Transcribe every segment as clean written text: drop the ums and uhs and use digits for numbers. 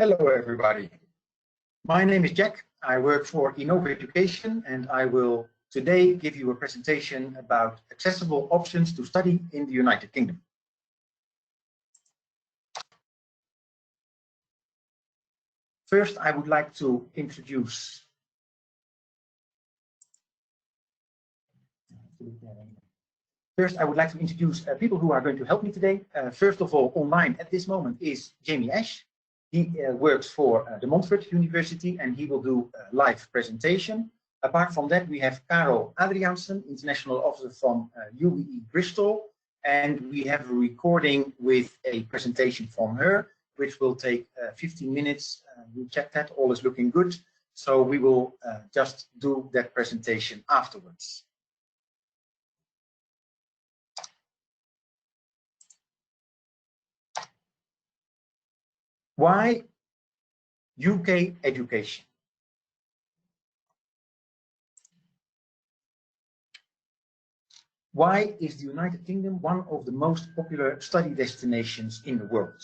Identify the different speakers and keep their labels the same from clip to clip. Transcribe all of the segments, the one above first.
Speaker 1: Hello, everybody. My name is Jack. I work for Innova Education, and I will today give you a presentation about accessible options to study in the United Kingdom. First, I would like to introduce people who are going to help me today. First of all, online at this moment is Jamie Ash. He works for the Montfort University, and he will do a live presentation. Apart from that, we have Karel Adriaansen, International Officer from UWE Bristol, and we have a recording with a presentation from her, which will take 15 minutes. We checked that, all is looking good. So we will just do that presentation afterwards. Why UK education? Why is the United Kingdom one of the most popular study destinations in the world?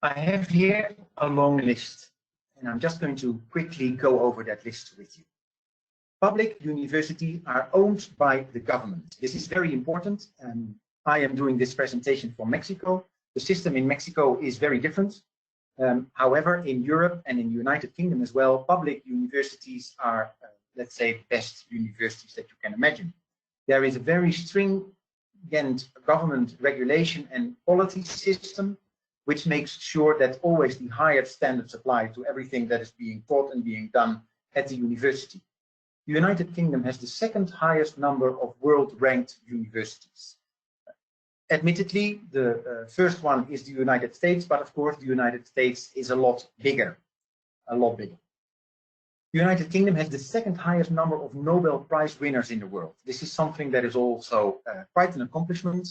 Speaker 1: I have here a long list, and I'm just going to quickly go over that list with you. Public universities are owned by the government. This is very important. I am doing this presentation from Mexico. The system in Mexico is very different. However, in Europe and in the United Kingdom as well, public universities are, let's say, the best universities that you can imagine. There is a very stringent government regulation and quality system, which makes sure that always the highest standards apply to everything that is being taught and being done at the university. The United Kingdom has the second highest number of world-ranked universities. Admittedly, the first one is the United States, but of course the United States is a lot bigger. The United Kingdom has the second highest number of Nobel Prize winners in the world. This is something that is also quite an accomplishment,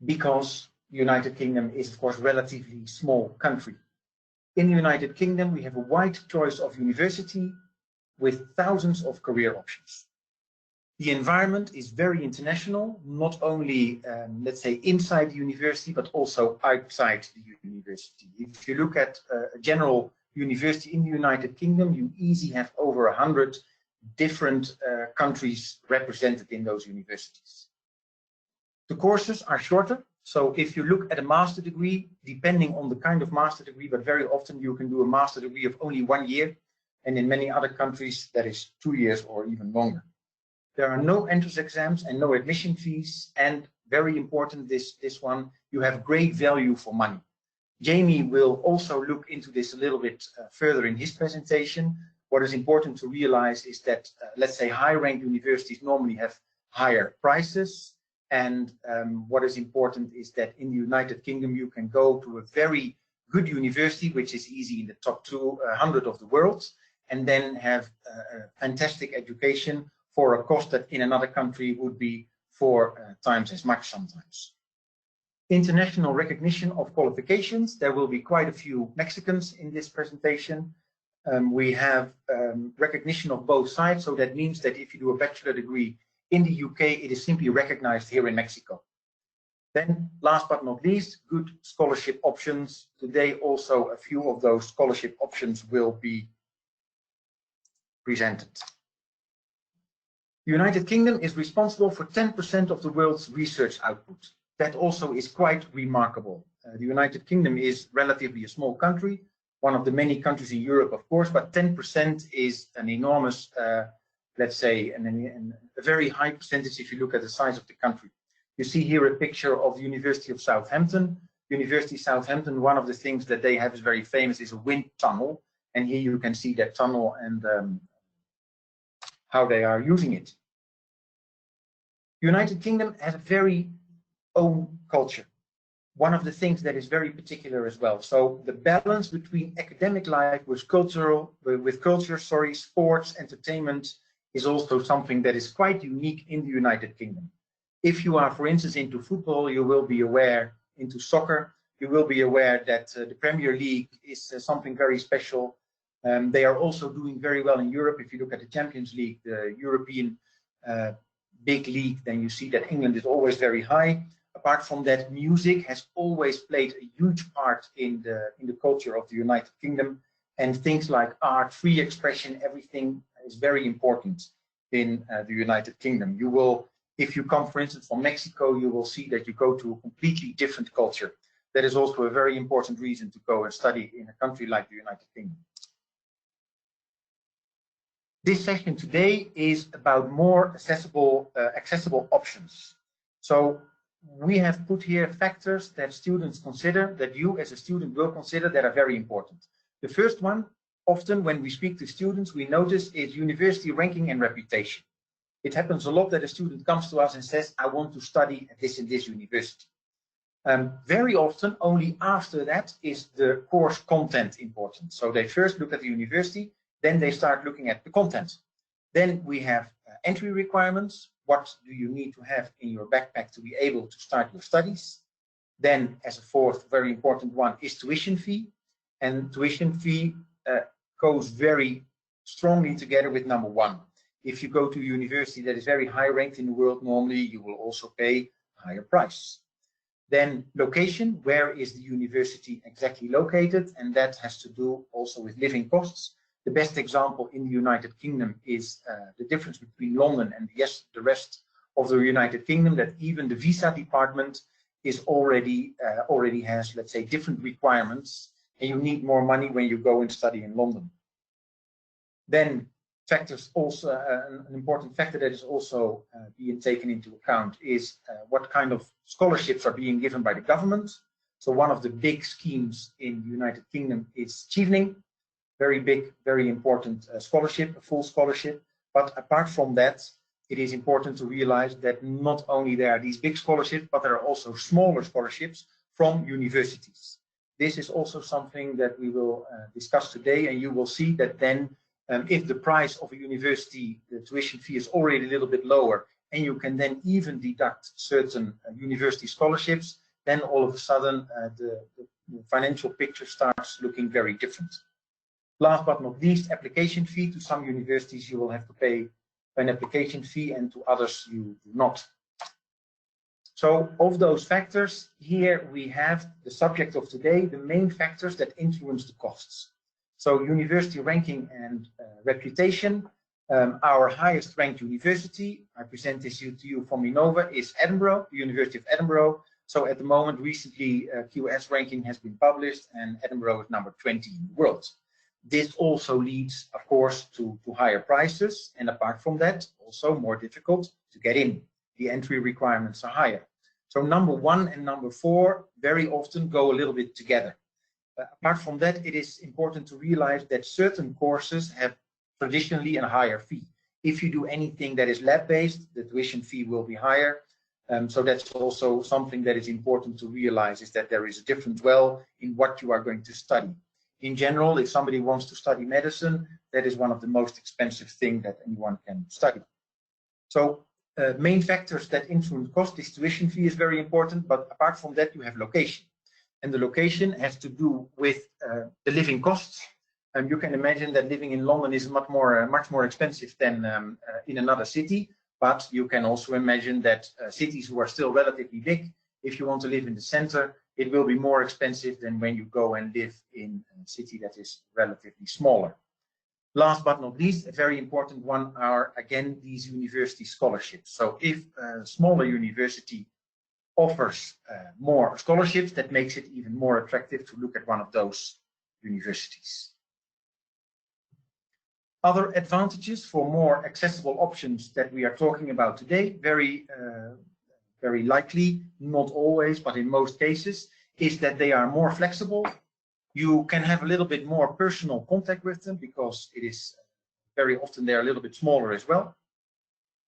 Speaker 1: because the United Kingdom is, of course, a relatively small country. In the United Kingdom, we have a wide choice of university with thousands of career options. The environment is very international, not only, let's say, inside the university, but also outside the university. If you look at a general university in the United Kingdom, you easily have over 100 different countries represented in those universities. The courses are shorter. So if you look at a master degree, depending on the kind of master degree, but very often you can do a master degree of only 1 year. And in many other countries, that is 2 years or even longer. There are no entrance exams and no admission fees. And very important, this one, you have great value for money. Jamie will also look into this a little bit further in his presentation. What is important to realize is that, let's say, high-ranked universities normally have higher prices. And what is important is that in the United Kingdom, you can go to a very good university, which is easy in the top 200 of the world, and then have a fantastic education for a cost that in another country would be 4 times as much sometimes. International recognition of qualifications. There will be quite a few Mexicans in this presentation. We have recognition of both sides, so that means that if you do a bachelor degree in the UK, it is simply recognized here in Mexico. Then, last but not least, good scholarship options. Today, also a few of those scholarship options will be presented. The United Kingdom is responsible for 10% of the world's research output. That also is quite remarkable. The United Kingdom is relatively a small country, one of the many countries in Europe, of course, but 10% is an enormous let's say, a very high percentage if you look at the size of the country. You see here a picture of the University of Southampton. University of Southampton, one of the things that they have is very famous is a wind tunnel. And here you can see that tunnel and how they are using it. United Kingdom has a very own culture. One of the things that is very particular as well. So the balance between academic life with culture, sports, entertainment, is also something that is quite unique in the United Kingdom. If you are, for instance, into football, you will be aware, into soccer, you will be aware that the Premier League is something very special. They are also doing very well in Europe. If you look at the Champions League, the European big league, then you see that England is always very high. Apart from that, music has always played a huge part in the culture of the United Kingdom, and things like art, free expression, everything is very important in the United Kingdom. You will, if you come, for instance, from Mexico, you will see that you go to a completely different culture. That is also a very important reason to go and study in a country like the United Kingdom. This session today is about more accessible options. So we have put here factors that students consider, that you as a student will consider, that are very important. The first one, often when we speak to students, we notice is university ranking and reputation. It happens a lot that a student comes to us and says, I want to study at this and this university. Very often, only after that is the course content important. So they first look at the university, then they start looking at the content. Then we have entry requirements. What do you need to have in your backpack to be able to start your studies? Then, as a fourth very important one, is tuition fee. And tuition fee goes very strongly together with number one. If you go to a university that is very high ranked in the world, normally you will also pay a higher price. Then location, where is the university exactly located? And that has to do also with living costs. The best example in the United Kingdom is the difference between London and the rest of the United Kingdom, that even the visa department is already has, let's say, different requirements, and you need more money when you go and study in London. Then factors also, an important factor that is also being taken into account is what kind of scholarships are being given by the government. So one of the big schemes in the United Kingdom is Chevening. Very big, very important scholarship, a full scholarship. But apart from that, it is important to realize that not only there are these big scholarships, but there are also smaller scholarships from universities. This is also something that we will discuss today, and you will see that then if the price of a university, the tuition fee is already a little bit lower, and you can then even deduct certain university scholarships, then all of a sudden the financial picture starts looking very different. Last but not least, application fee. To some universities you will have to pay an application fee, and to others you do not. So of those factors, here we have the subject of today, the main factors that influence the costs. So university ranking and reputation. Our highest ranked university, I present this to you from Innova, is Edinburgh, the University of Edinburgh. So at the moment, recently QS ranking has been published, and Edinburgh is number 20 in the world. This also leads, of course, to higher prices, and apart from that, also more difficult to get in. The entry requirements are higher. So number one and number four very often go a little bit together. Apart from that, it is important to realize that certain courses have traditionally a higher fee. If you do anything that is lab-based, the tuition fee will be higher. So that's also something that is important to realize, is that there is a difference in what you are going to study. In general, if somebody wants to study medicine, that is one of the most expensive things that anyone can study. So main factors that influence cost, this tuition fee is very important, but apart from that, you have location. And the location has to do with the living costs. You can imagine that living in London is much more expensive than in another city, but you can also imagine that cities who are still relatively big, if you want to live in the center, it will be more expensive than when you go and live in a city that is relatively smaller. Last but not least, a very important one are, again, these university scholarships. So if a smaller university offers more scholarships, that makes it even more attractive to look at one of those universities. Other advantages for more accessible options that we are talking about today, very likely, not always, but in most cases, is that they are more flexible. You can have a little bit more personal contact with them because it is very often they're a little bit smaller as well.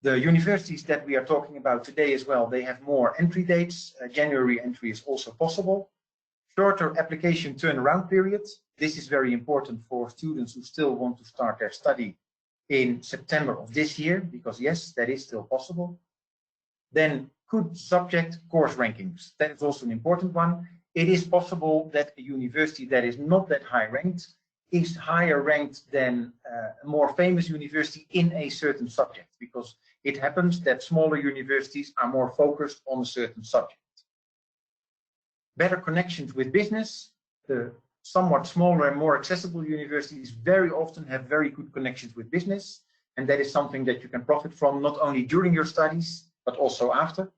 Speaker 1: The universities that we are talking about today as well, they have more entry dates. January entry is also possible. Shorter application turnaround periods. This is very important for students who still want to start their study in September of this year, because yes, that is still possible. Then good subject course rankings. That is also an important one. It is possible that a university that is not that high ranked is higher ranked than a more famous university in a certain subject, because it happens that smaller universities are more focused on a certain subject. Better connections with business. The somewhat smaller and more accessible universities very often have very good connections with business, and that is something that you can profit from not only during your studies, but also after.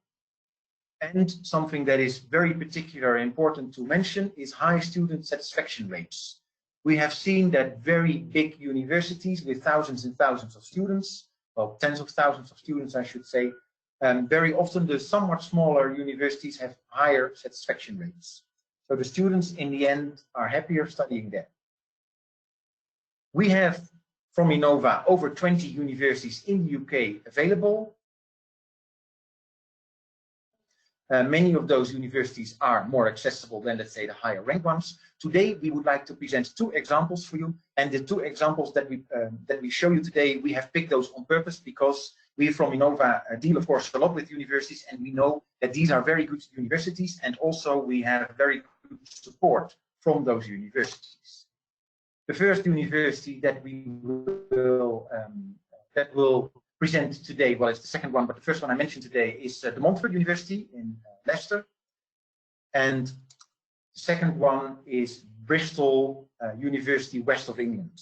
Speaker 1: And something that is very particular and important to mention is high student satisfaction rates. We have seen that very big universities with thousands and thousands of students, well, tens of thousands of students, I should say, very often the somewhat smaller universities have higher satisfaction rates. So the students in the end are happier studying there. We have from Innova over 20 universities in the UK available. Many of those universities are more accessible than, let's say, the higher ranked ones. Today, we would like to present two examples for you. And the two examples that we show you today, we have picked those on purpose because we from Innova deal, of course, a lot with universities, and we know that these are very good universities, and also we have very good support from those universities. The first university that we will present today, well, it's the second one, but the first one I mentioned today is the Montfort University in Leicester. And the second one is Bristol University, west of England.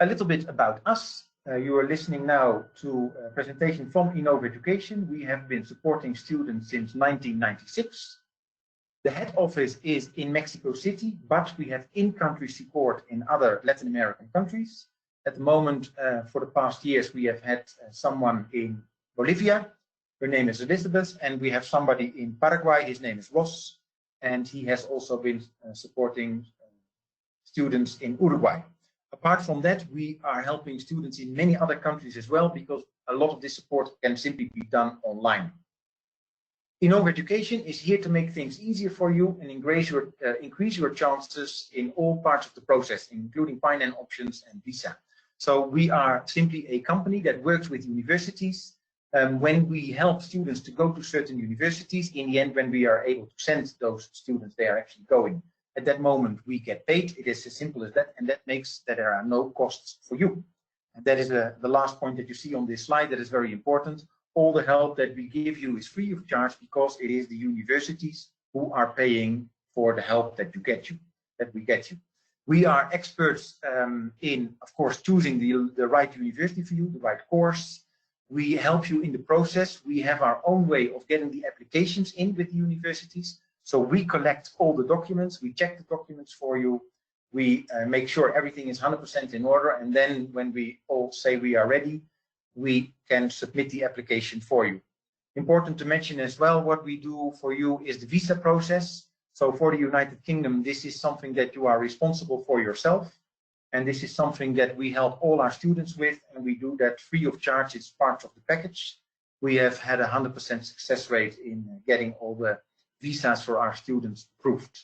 Speaker 1: A little bit about us. You are listening now to a presentation from Innova Education. We have been supporting students since 1996. The head office is in Mexico City, but we have in-country support in other Latin American countries. At the moment, for the past years, we have had someone in Bolivia. Her name is Elizabeth, and we have somebody in Paraguay. His name is Ross, and he has also been supporting students in Uruguay. Apart from that, we are helping students in many other countries as well, because a lot of this support can simply be done online. Innova Education is here to make things easier for you and increase your chances in all parts of the process, including finance options and visa. So we are simply a company that works with universities. When we help students to go to certain universities, in the end, when we are able to send those students, they are actually going. At that moment, we get paid. It is as simple as that, and that makes that there are no costs for you. And that is the last point that you see on this slide that is very important. All the help that we give you is free of charge because it is the universities who are paying for the help that we get you. We are experts in, of course, choosing the right university for you, the right course. We help you in the process. We have our own way of getting the applications in with the universities. So we collect all the documents, we check the documents for you, we make sure everything is 100% in order, and then when we all say we are ready, we can submit the application for you. Important to mention as well, what we do for you is the visa process. So for the United Kingdom, this is something that you are responsible for yourself. And this is something that we help all our students with, and we do that free of charge. It's part of the package. We have had a 100% success rate in getting all the visas for our students approved.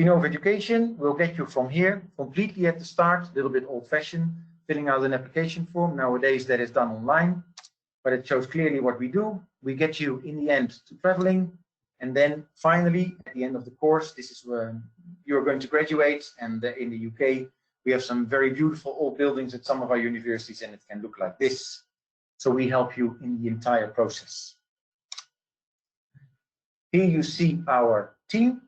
Speaker 1: Innova Education will get you from here, completely at the start, a little bit old-fashioned, filling out an application form. Nowadays that is done online, but it shows clearly what we do. We get you in the end to traveling, and then finally, at the end of the course, this is where you're going to graduate, and in the UK, we have some very beautiful old buildings at some of our universities, and it can look like this. So we help you in the entire process. Here you see our team,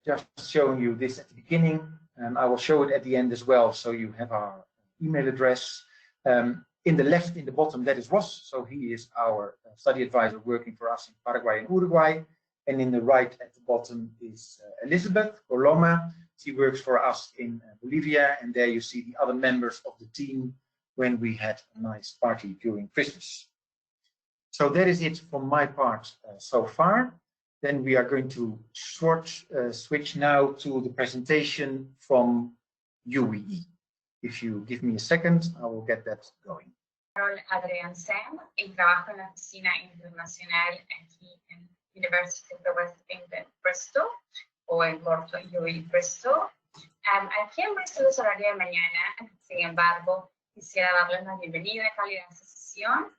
Speaker 1: just showing you this at the beginning. I will show it at the end as well, so you have our email address. In the left, in the bottom, that is Ross. So he is our study advisor working for us in Paraguay and Uruguay. And in the right at the bottom is Elizabeth Coloma. She works for us in Bolivia. And there you see the other members of the team when we had a nice party during Christmas. So that is it from my part so far. Then we are going to switch now to the presentation from UWE. If you give me a second, I will get that going.
Speaker 2: Adrián Sam y trabajo en la oficina internacional aquí en University of the West of England, Bristol, o en corto UWE Bristol. Aquí en Bristol es horario de mañana, sin embargo, quisiera darles la bienvenida y cálida a esta sesión.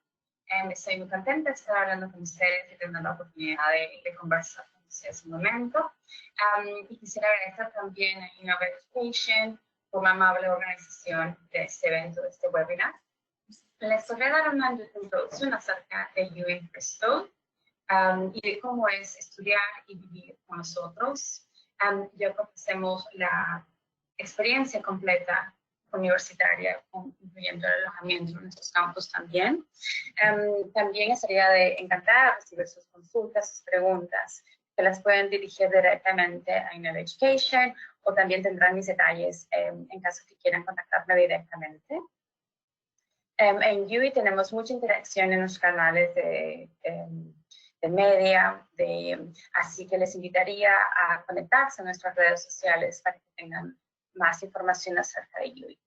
Speaker 2: Estoy muy contenta de estar hablando con ustedes y teniendo la oportunidad de conversar con en ese momento. Y quisiera agradecer también a Innova Education por la amable organización de este evento, de este webinar. Les voy a dar una introducción acerca de UI en Bristol y de cómo es estudiar y vivir con nosotros. Ya ofrecemos la experiencia completa universitaria, incluyendo el alojamiento en nuestros campus también. También estaría encantada de recibir sus consultas, sus preguntas, que las pueden dirigir directamente a Innova Education, o también tendrán mis detalles en caso que quieran contactarme directamente. En UI tenemos mucha interacción en los canales de media, así que les invitaría a conectarse a nuestras redes sociales para que tengan más información acerca de UI.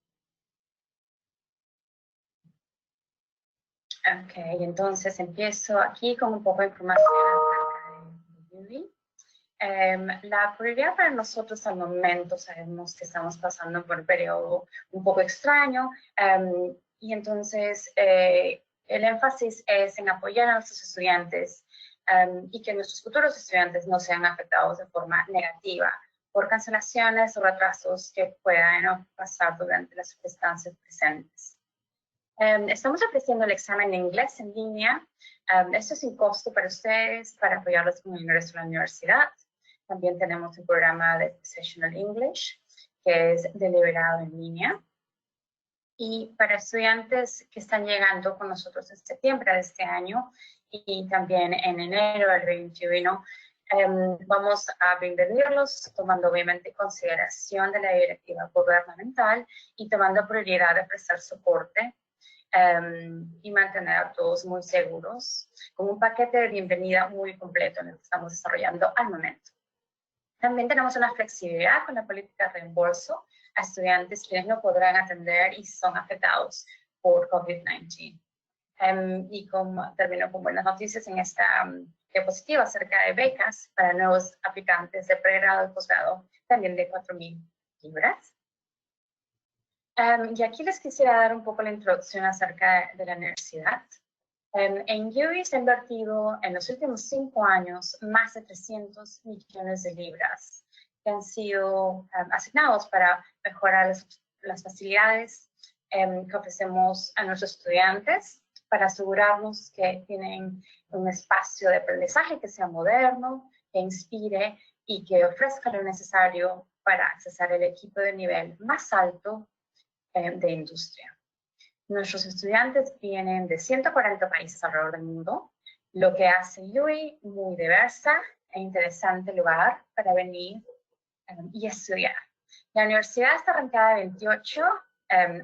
Speaker 2: Ok, entonces empiezo aquí con un poco de información acerca de UI. La prioridad para nosotros al momento, sabemos que estamos pasando por un periodo un poco extraño, y entonces el énfasis es en apoyar a nuestros estudiantes y que nuestros futuros estudiantes no sean afectados de forma negativa por cancelaciones o retrasos que puedan pasar durante las estancias presentes. Estamos ofreciendo el examen de inglés en línea. Esto es sin costo para ustedes, para apoyarlos con el ingreso a la universidad. También tenemos un programa de Sessional English, que es deliberado en línea. Y para estudiantes que están llegando con nosotros en septiembre de este año y también en enero del 2021, vamos a bienvenirlos tomando obviamente consideración de la directiva gubernamental y tomando prioridad de prestar soporte y mantener a todos muy seguros, con un paquete de bienvenida muy completo en el que estamos desarrollando al momento. También tenemos una flexibilidad con la política de reembolso a estudiantes quienes no podrán atender y son afectados por COVID-19. Y termino con buenas noticias en esta diapositiva acerca de becas para nuevos aplicantes de pregrado y posgrado, también de 4,000 libras. Y aquí les quisiera dar un poco la introducción acerca de la universidad. En UI se ha invertido en los últimos 5 años más de 300 millones de libras que han sido asignados para mejorar las facilidades que ofrecemos a nuestros estudiantes, para asegurarnos que tienen un espacio de aprendizaje que sea moderno, que inspire y que ofrezca lo necesario para accesar el equipo de nivel más alto de industria. Nuestros estudiantes vienen de 140 países alrededor del mundo, lo que hace UI muy diversa e interesante lugar para venir y estudiar. La universidad está rankeada de 28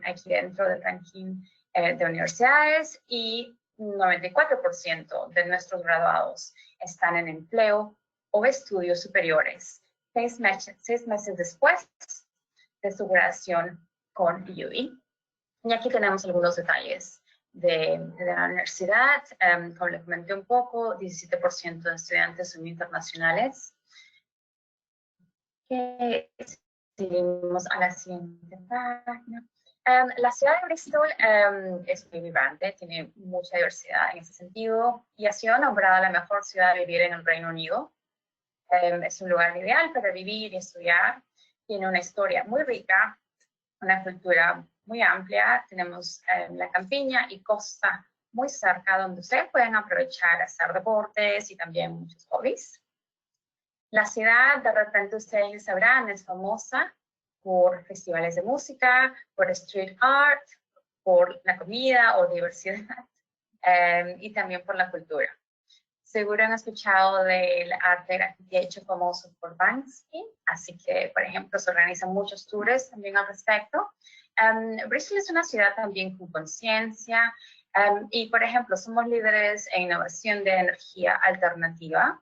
Speaker 2: aquí dentro del ranking de universidades, y 94% de nuestros graduados están en empleo o estudios superiores 6 meses después de su graduación con UI. Y aquí tenemos algunos detalles de la universidad. Como les comenté un poco, 17% de estudiantes son internacionales. Seguimos a la siguiente página. La ciudad de Bristol es muy vibrante, tiene mucha diversidad en ese sentido, y ha sido nombrada la mejor ciudad de vivir en el Reino Unido. Es un lugar ideal para vivir y estudiar. Tiene una historia muy rica, una cultura muy amplia. Tenemos la campiña y costa muy cerca, donde ustedes pueden aprovechar a hacer deportes y también muchos hobbies. La ciudad, de repente ustedes sabrán, es famosa por festivales de música, por street art, por la comida o diversidad, y también por la cultura. Seguro han escuchado del arte graffiti hecho famoso por Banksy, así que, por ejemplo, se organizan muchos tours también al respecto. Bristol es una ciudad también con conciencia, y, por ejemplo, somos líderes en innovación de energía alternativa,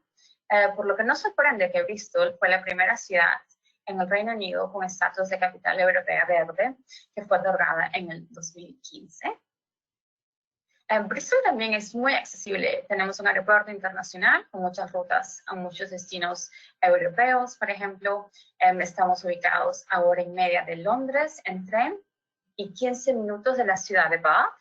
Speaker 2: por lo que no sorprende que Bristol fue la primera ciudad en el Reino Unido con estatus de capital europea verde, que fue otorgada en el 2015. Bristol también es muy accesible. Tenemos un aeropuerto internacional con muchas rutas a muchos destinos europeos. Por ejemplo, estamos ubicados a 1 hora y media de Londres en tren y 15 minutos de la ciudad de Bath.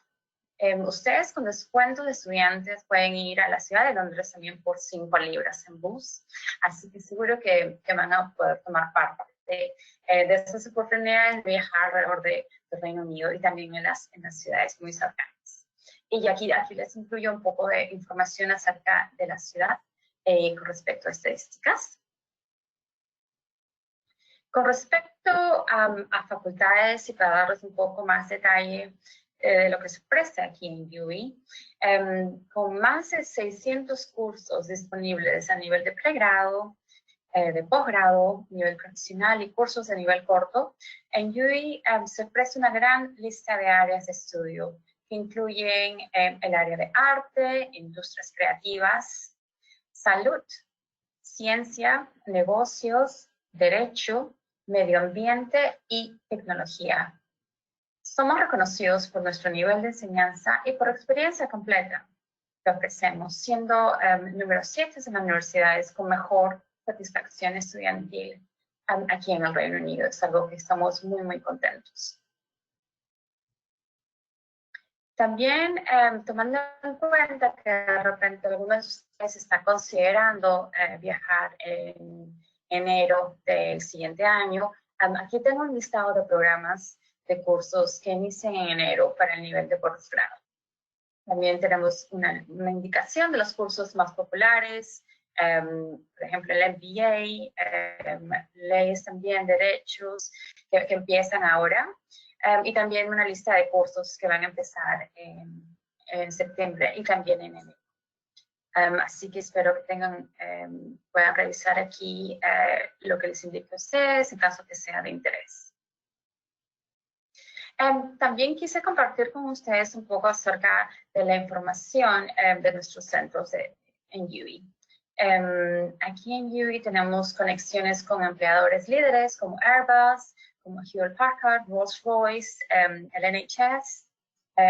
Speaker 2: Ustedes con descuento de estudiantes pueden ir a la ciudad de Londres también por 5 libras en bus, así que seguro que van a poder tomar parte de esas oportunidades de viajar alrededor del Reino Unido y también en las ciudades muy cercanas. Y aquí les incluyo un poco de información acerca de la ciudad con respecto a estadísticas. Con respecto a facultades y para darles un poco más detalle de lo que se ofrece aquí en UWI, con más de 600 cursos disponibles a nivel de pregrado, de posgrado, nivel profesional y cursos de nivel corto, en UWI se ofrece una gran lista de áreas de estudio que incluyen el área de arte, industrias creativas, salud, ciencia, negocios, derecho, medio ambiente y tecnología. Somos reconocidos por nuestro nivel de enseñanza y por experiencia completa que ofrecemos, siendo número 7 en las universidades con mejor satisfacción estudiantil aquí en el Reino Unido. Es algo que estamos muy, muy contentos. También tomando en cuenta que de repente algunos de ustedes están considerando viajar en enero del siguiente año, aquí tengo un listado de programas de cursos que inician en enero para el nivel de posgrado. También tenemos una indicación de los cursos más populares, por ejemplo el MBA, leyes también, derechos, que empiezan ahora. Y también una lista de cursos que van a empezar en septiembre y también en enero. Así que espero que puedan revisar aquí lo que les indique a ustedes en caso que sea de interés. También quise compartir con ustedes un poco acerca de la información de nuestros centros en UWI. Aquí en UWI tenemos conexiones con empleadores líderes como Airbus, como Hewlett Packard, Rolls-Royce, el NHS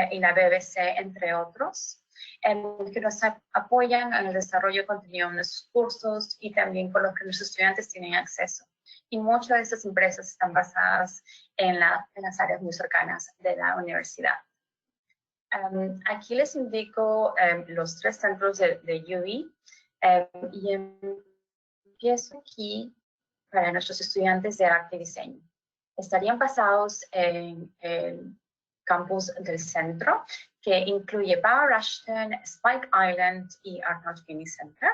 Speaker 2: y la BBC, entre otros, que nos apoyan en el desarrollo de contenido de nuestros cursos y también con los que nuestros estudiantes tienen acceso. Y muchas de estas empresas están basadas en las áreas muy cercanas de la universidad. Aquí les indico los 3 centros de UWI y empiezo aquí para nuestros estudiantes de arte y diseño. Estarían basados en el campus del centro, que incluye Bauer Ashton, Spike Island y Arnold Finney Center.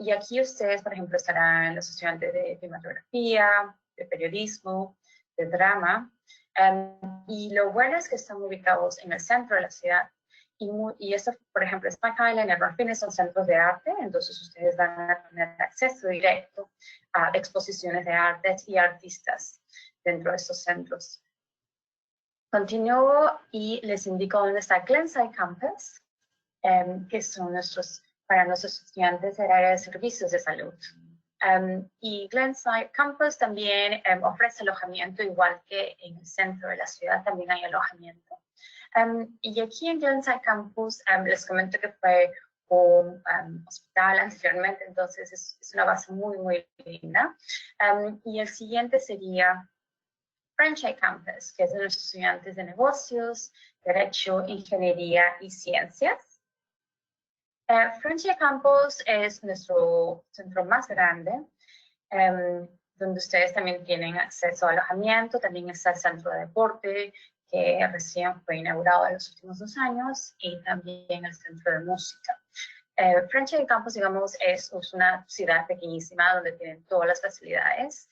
Speaker 2: Y aquí ustedes, por ejemplo, estarán los estudiantes de cinematografía, de periodismo, de drama. Y lo bueno es que están ubicados en el centro de la ciudad. Y esto, por ejemplo, Spike Island y Arnold Finney son centros de arte, entonces ustedes van a tener acceso directo a exposiciones de arte y artistas dentro de estos centros. Continúo y les indico dónde está Glenside Campus, que son para nuestros estudiantes del área de servicios de salud. Y Glenside Campus también ofrece alojamiento, igual que en el centro de la ciudad también hay alojamiento. Y aquí en Glenside Campus les comento que fue un hospital anteriormente, entonces es una base muy, muy linda. Y el siguiente sería Franchise Campus, que es de nuestros estudiantes de negocios, derecho, ingeniería y ciencias. Franchise Campus es nuestro centro más grande, donde ustedes también tienen acceso a alojamiento, también está el centro de deporte, que recién fue inaugurado en los últimos 2 años, y también el centro de música. Franchise Campus, digamos, es una ciudad pequeñísima donde tienen todas las facilidades.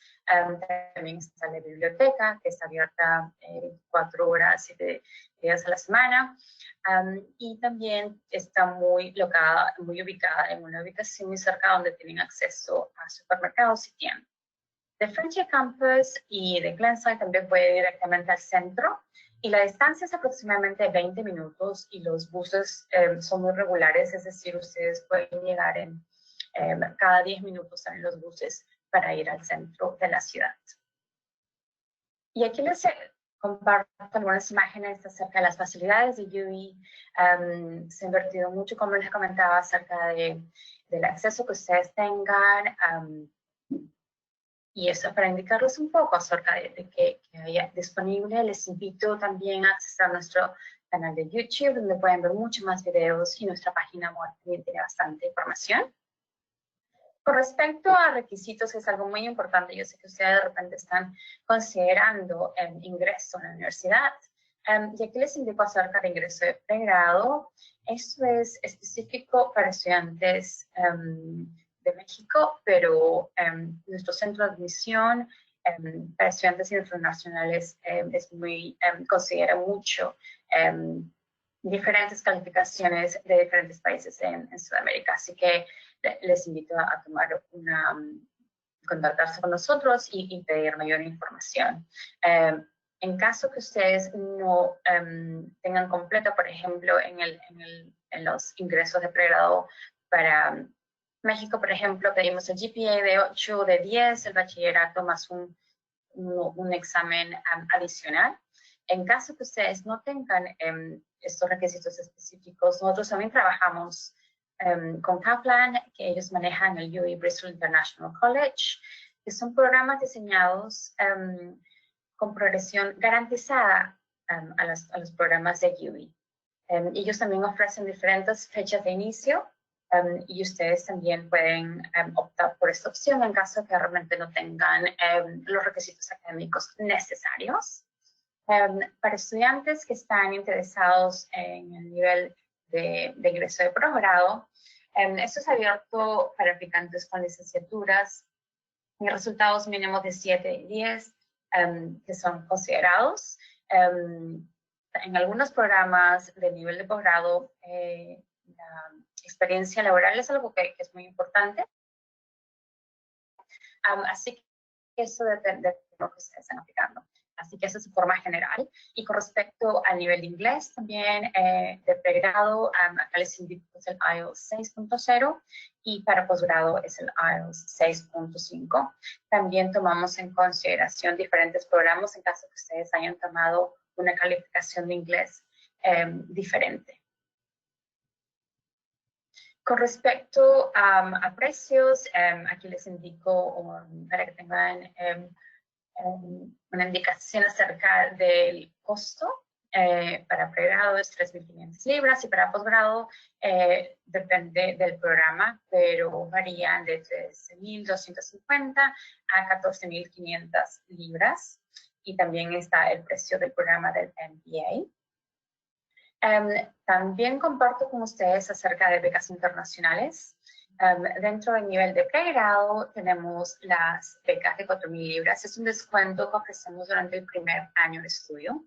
Speaker 2: También está la biblioteca, que está abierta 4 horas, 7 días a la semana. Y también está muy ubicada en una ubicación muy cerca donde tienen acceso a supermercados y tiendas. De Franchise Campus y de Glenside también puede ir directamente al centro. Y la distancia es aproximadamente 20 minutos y los buses son muy regulares, es decir, ustedes pueden llegar cada 10 minutos en los buses para ir al centro de la ciudad. Y aquí les comparto algunas imágenes acerca de las facilidades de UWI. Se ha invertido mucho, como les comentaba, acerca del acceso que ustedes tengan. Y eso para indicarles un poco acerca de que haya disponible. Les invito también a acceder a nuestro canal de YouTube, donde pueden ver muchos más videos, y nuestra página web también tiene bastante información. Con respecto a requisitos, que es algo muy importante, yo sé que ustedes de repente están considerando el ingreso a la universidad, y aquí les indico acerca de ingreso de pregrado. Esto es específico para estudiantes de México, pero nuestro centro de admisión para estudiantes internacionales considera mucho diferentes calificaciones de diferentes países en Sudamérica. Así que les invito a tomar contactarse con nosotros y pedir mayor información. En caso que ustedes no tengan completo, por ejemplo, en los ingresos de pregrado para México, por ejemplo, pedimos el GPA de 8 de 10, el bachillerato más un examen adicional. En caso que ustedes no tengan estos requisitos específicos, nosotros también trabajamos con Kaplan, que ellos manejan el UE Bristol International College, que son programas diseñados con progresión garantizada a los programas de UE. Ellos también ofrecen diferentes fechas de inicio, y ustedes también pueden optar por esta opción en caso que realmente no tengan los requisitos académicos necesarios. Para estudiantes que están interesados en el nivel de ingreso de posgrado, esto es abierto para aplicantes con licenciaturas y resultados mínimos de 7 y 10 que son considerados. En algunos programas de nivel de posgrado, la experiencia laboral es algo que es muy importante. Así que eso depende de lo que ustedes están aplicando. Así que esa es su forma general. Y con respecto al nivel de inglés, también de pregrado, acá les indico que es el IELTS 6.0 y para posgrado es el IELTS 6.5. También tomamos en consideración diferentes programas en caso que ustedes hayan tomado una calificación de inglés diferente. Con respecto a precios, aquí les indico para que tengan una indicación acerca del costo. Para pregrado es 3.500 libras y para posgrado depende del programa, pero varían de 13.250 a 14.500 libras. Y también está el precio del programa del MBA. También comparto con ustedes acerca de becas internacionales. Dentro del nivel de pregrado tenemos las becas de 4.000 libras. Es un descuento que ofrecemos durante el primer año de estudio.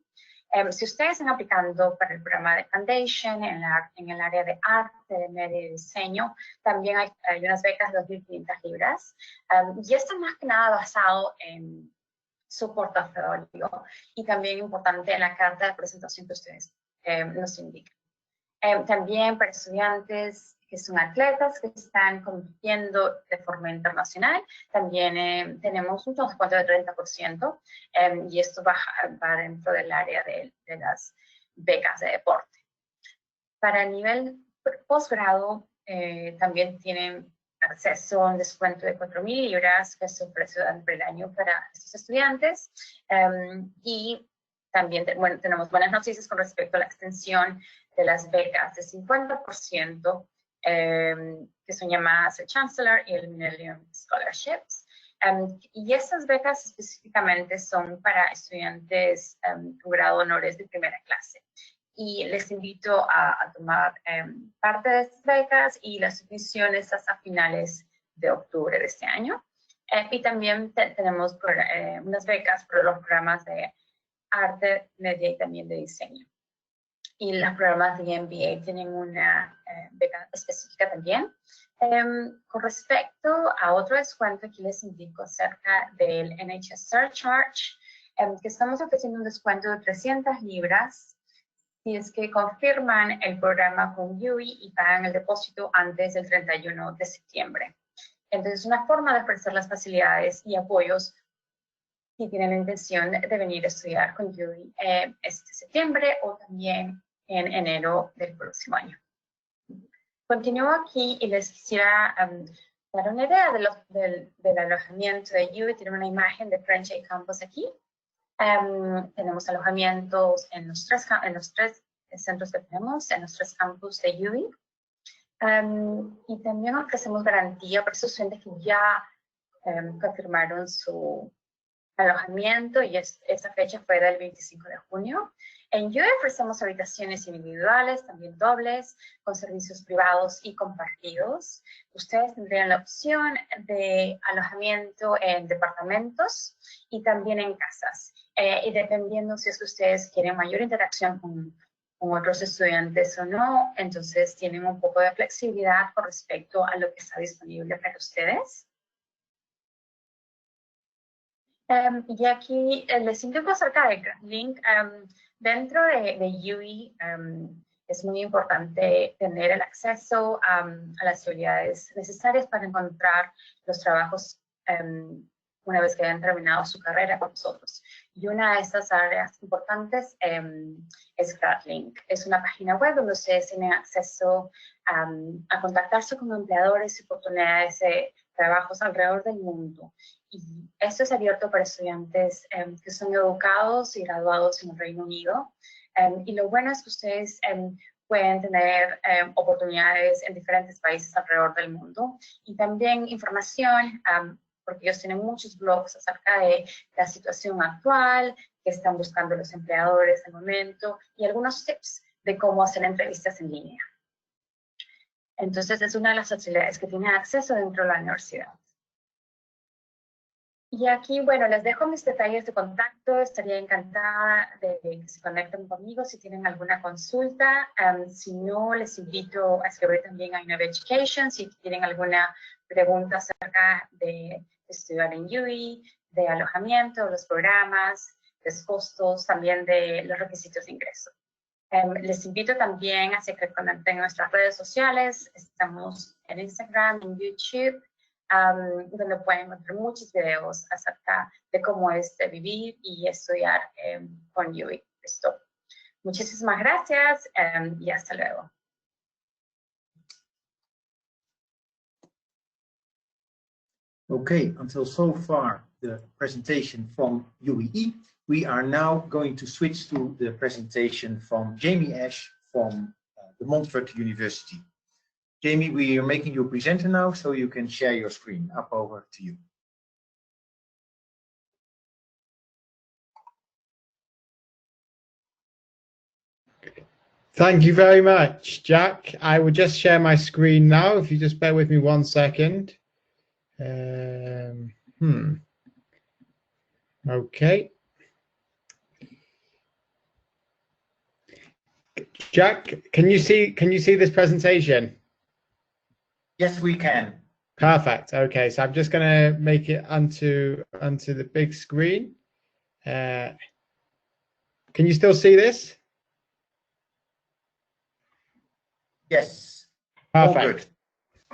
Speaker 2: Si ustedes están aplicando para el programa de Foundation en el área de arte, de medio y diseño, también hay unas becas de 2.500 libras. Y esto más que nada basado en su portafolio y también importante en la carta de presentación que ustedes nos indican. También para estudiantes que son atletas que están compitiendo de forma internacional, también tenemos un descuento de 30%, y esto va dentro del área de las becas de deporte. Para el nivel posgrado, también tienen acceso a un descuento de 4.000 libras que se ofrece durante el año para estos estudiantes, y también tenemos buenas noticias con respecto a la extensión de las becas de 50%, que son llamadas el Chancellor y el Millennium Scholarships. Y estas becas específicamente son para estudiantes con grado de honores de primera clase. Y les invito a tomar parte de estas becas y las submisiones hasta finales de octubre de este año. Y también tenemos unas becas por los programas de arte, media y también de diseño. Y los programas de MBA tienen una beca específica también. Con respecto a otro descuento, aquí les indico acerca del NHS Surcharge, que estamos ofreciendo un descuento de 300 libras si es que confirman el programa con UE y pagan el depósito antes del 31 de septiembre. Entonces, una forma de ofrecer las facilidades y apoyos si tienen la intención de venir a estudiar con UE este septiembre o también en enero del próximo año. Continúo aquí y les quisiera dar una idea del alojamiento de UE. Tiene una imagen de French Campus aquí. Tenemos alojamientos en los tres centros que tenemos en nuestros campus de UWI. Y también ofrecemos garantía para esos estudiantes que ya confirmaron su alojamiento, y esta fecha fue del 25 de junio. En UWI ofrecemos habitaciones individuales, también dobles, con servicios privados y compartidos. Ustedes tendrían la opción de alojamiento en departamentos y también en casas. Y dependiendo si es que ustedes quieren mayor interacción con otros estudiantes o no, entonces tienen un poco de flexibilidad con respecto a lo que está disponible para ustedes. Y aquí les indico acerca de GradLink. Dentro de UWI es muy importante tener el acceso a las habilidades necesarias para encontrar los trabajos una vez que hayan terminado su carrera con nosotros. Y una de estas áreas importantes es GradLink. Es una página web donde ustedes tienen acceso a contactarse con empleadores y oportunidades de trabajos alrededor del mundo. Y esto es abierto para estudiantes que son educados y graduados en el Reino Unido. Y lo bueno es que ustedes pueden tener oportunidades en diferentes países alrededor del mundo. Y también información, porque ellos tienen muchos blogs acerca de la situación actual, que están buscando los empleadores al momento, y algunos tips de cómo hacer entrevistas en línea. Entonces, es una de las facilidades que tienen acceso dentro de la universidad. Y aquí, bueno, les dejo mis detalles de contacto. Estaría encantada de que se conecten conmigo si tienen alguna consulta. Si no, les invito a escribir también a Innovative Education si tienen alguna pregunta acerca de estudiar en UWI, de alojamiento, los programas, los costos, también de los requisitos de ingreso. Les invito también a que se conecten en nuestras redes sociales. Estamos en Instagram, en YouTube, donde pueden encontrar muchos videos acerca de cómo es de vivir y estudiar con UWI. Muchísimas gracias y hasta luego.
Speaker 1: Okay, until so far the presentation from UWE, we are now going to switch to the presentation from Jamie Ash from the Montfort University. Jamie, we are making you a presenter now, so you can share your screen. Up over to you.
Speaker 3: Thank you very much, Jack. I will just share my screen now, if you just bear with me 1 second. Okay. Jack, can you see this presentation?
Speaker 1: Yes, we can.
Speaker 3: Perfect. Okay, so I'm just going to make it onto the big screen. Can you still see this?
Speaker 1: Yes.
Speaker 3: Perfect.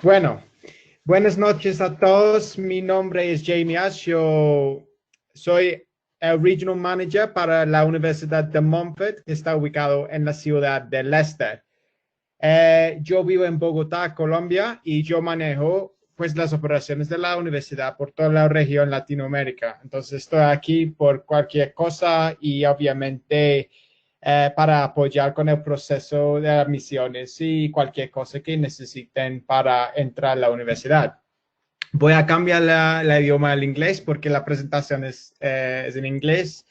Speaker 3: Bueno, buenas noches a todos. Mi nombre es Jamie Ash. Yo soy el Regional Manager para la Universidad de Montfort, que está ubicado en la ciudad de Leicester. Yo vivo en Bogotá, Colombia, y yo manejo pues las operaciones de la universidad por toda la región Latinoamérica. Entonces estoy aquí por cualquier cosa y obviamente para apoyar con el proceso de admisiones y cualquier cosa que necesiten para entrar a la universidad. Voy a cambiar el idioma al inglés porque la presentación es en inglés,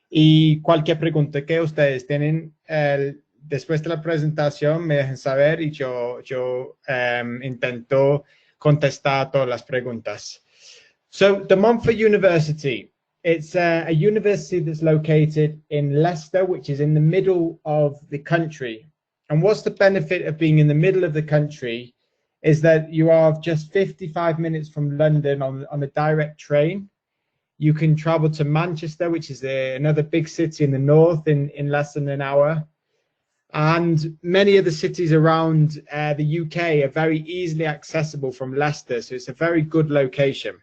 Speaker 3: y cualquier pregunta que ustedes tienen después de la presentación me dejen saber y yo intento contestar todas las preguntas. So, the Montfort University, it's a university that's located in Leicester, which is in the middle of the country. And what's the benefit of being in the middle of the country is that you are just 55 minutes from London on a direct train. You can travel to Manchester, which is another big city in the north, in less than an hour. And many of the cities around the UK are very easily accessible from Leicester, so it's a very good location.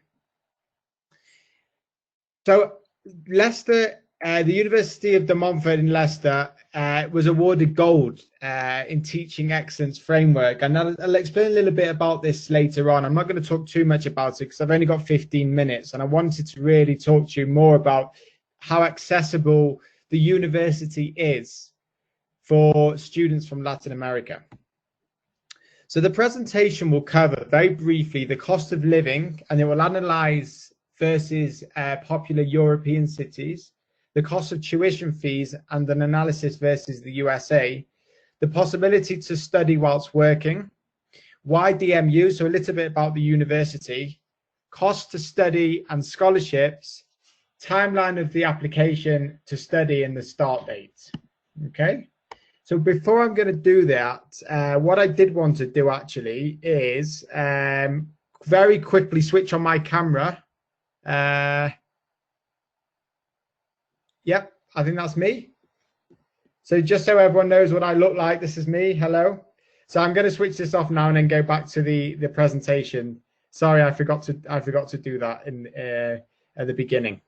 Speaker 3: So Leicester, the University of de Montfort in Leicester was awarded gold in Teaching Excellence Framework, and I'll explain a little bit about this later on. I'm not going to talk too much about it because I've only got 15 minutes, and I wanted to really talk to you more about how accessible the university is for students from Latin America. So the presentation will cover very briefly the cost of living, and it will analyze versus popular European cities, the cost of tuition fees and an analysis versus the USA, the possibility to study whilst working, why DMU, so a little bit about the university, cost to study and scholarships, timeline of the application to study and the start date. Okay, so before I'm going to do that, what I did want to do actually is very quickly switch on my camera. Yep, I think that's me. So just so everyone knows what I look like, this is me. Hello. So I'm going to switch this off now and then go back to the presentation. Sorry, I forgot to do that in at the beginning.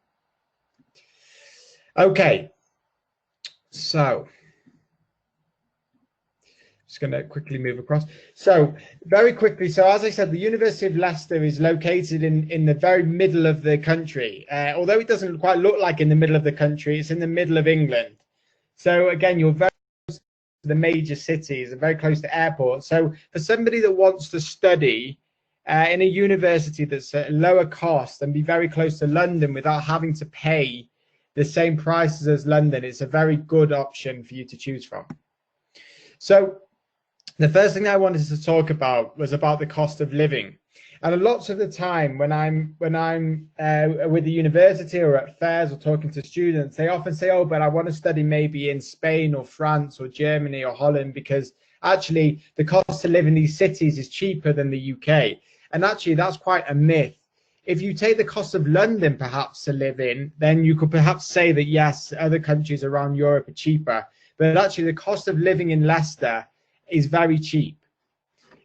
Speaker 3: Okay, so just going to quickly move across. So very quickly, so as I said, the University of Leicester is located in the very middle of the country. Although it doesn't quite look like in the middle of the country, it's in the middle of England. So again, you're very close to the major cities and very close to airports. So for somebody that wants to study in a university that's at a lower cost and be very close to London without having to pay the same prices as London, it's a very good option for you to choose from. So the first thing I wanted to talk about was about the cost of living. And lots of the time when I'm with the university or at fairs or talking to students, they often say, oh, but I want to study maybe in Spain or France or Germany or Holland, because actually the cost to live in these cities is cheaper than the UK. And actually that's quite a myth. If you take the cost of London perhaps to live in, then you could perhaps say that yes, other countries around Europe are cheaper. But actually the cost of living in Leicester is very cheap.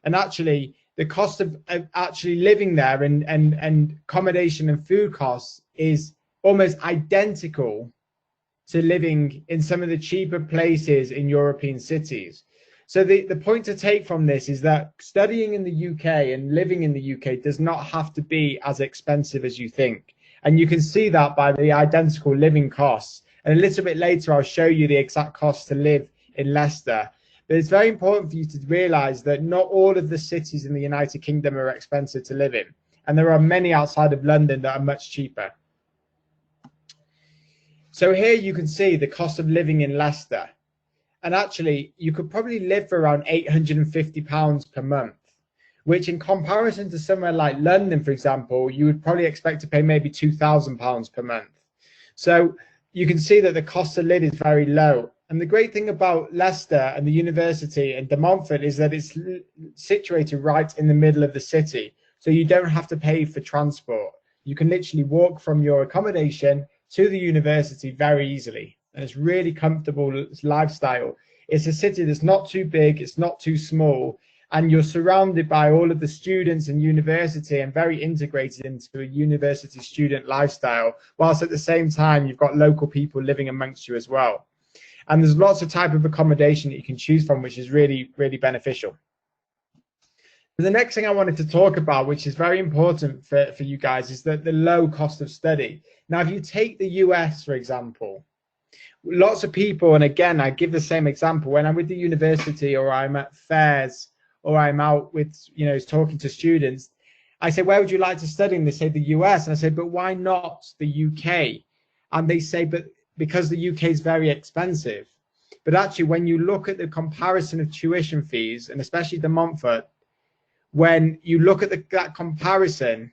Speaker 3: And actually the cost of actually living there and accommodation and food costs is almost identical to living in some of the cheaper places in European cities. So the point to take from this is that studying in the UK and living in the UK does not have to be as expensive as you think. And you can see that by the identical living costs. And a little bit later, I'll show you the exact cost to live in Leicester. But it's very important for you to realize that not all of the cities in the United Kingdom are expensive to live in. And there are many outside of London that are much cheaper. So here you can see the cost of living in Leicester. And actually, you could probably live for around £850 per month, which in comparison to somewhere like London, for example, you would probably expect to pay maybe £2,000 per month. So you can see that the cost of living is very low. And the great thing about Leicester and the university and De Montfort is that it's situated right in the middle of the city. So you don't have to pay for transport. You can literally walk from your accommodation to the university very easily. And it's really comfortable lifestyle. It's a city that's not too big, it's not too small, and you're surrounded by all of the students and university and very integrated into a university student lifestyle, whilst at the same time you've got local people living amongst you as well. And there's lots of type of accommodation that you can choose from, which is really, really beneficial. The next thing I wanted to talk about, which is very important for you guys, is that the low cost of study. Now, if you take the US, for example, lots of people, and again, I give the same example, when I'm with the university or I'm at fairs or I'm out with, talking to students, I say, where would you like to study? And they say the US. And I say, but why not the UK? And they say, but because the UK is very expensive. But actually, when you look at the comparison of tuition fees, and especially De Montfort, when you look at that comparison,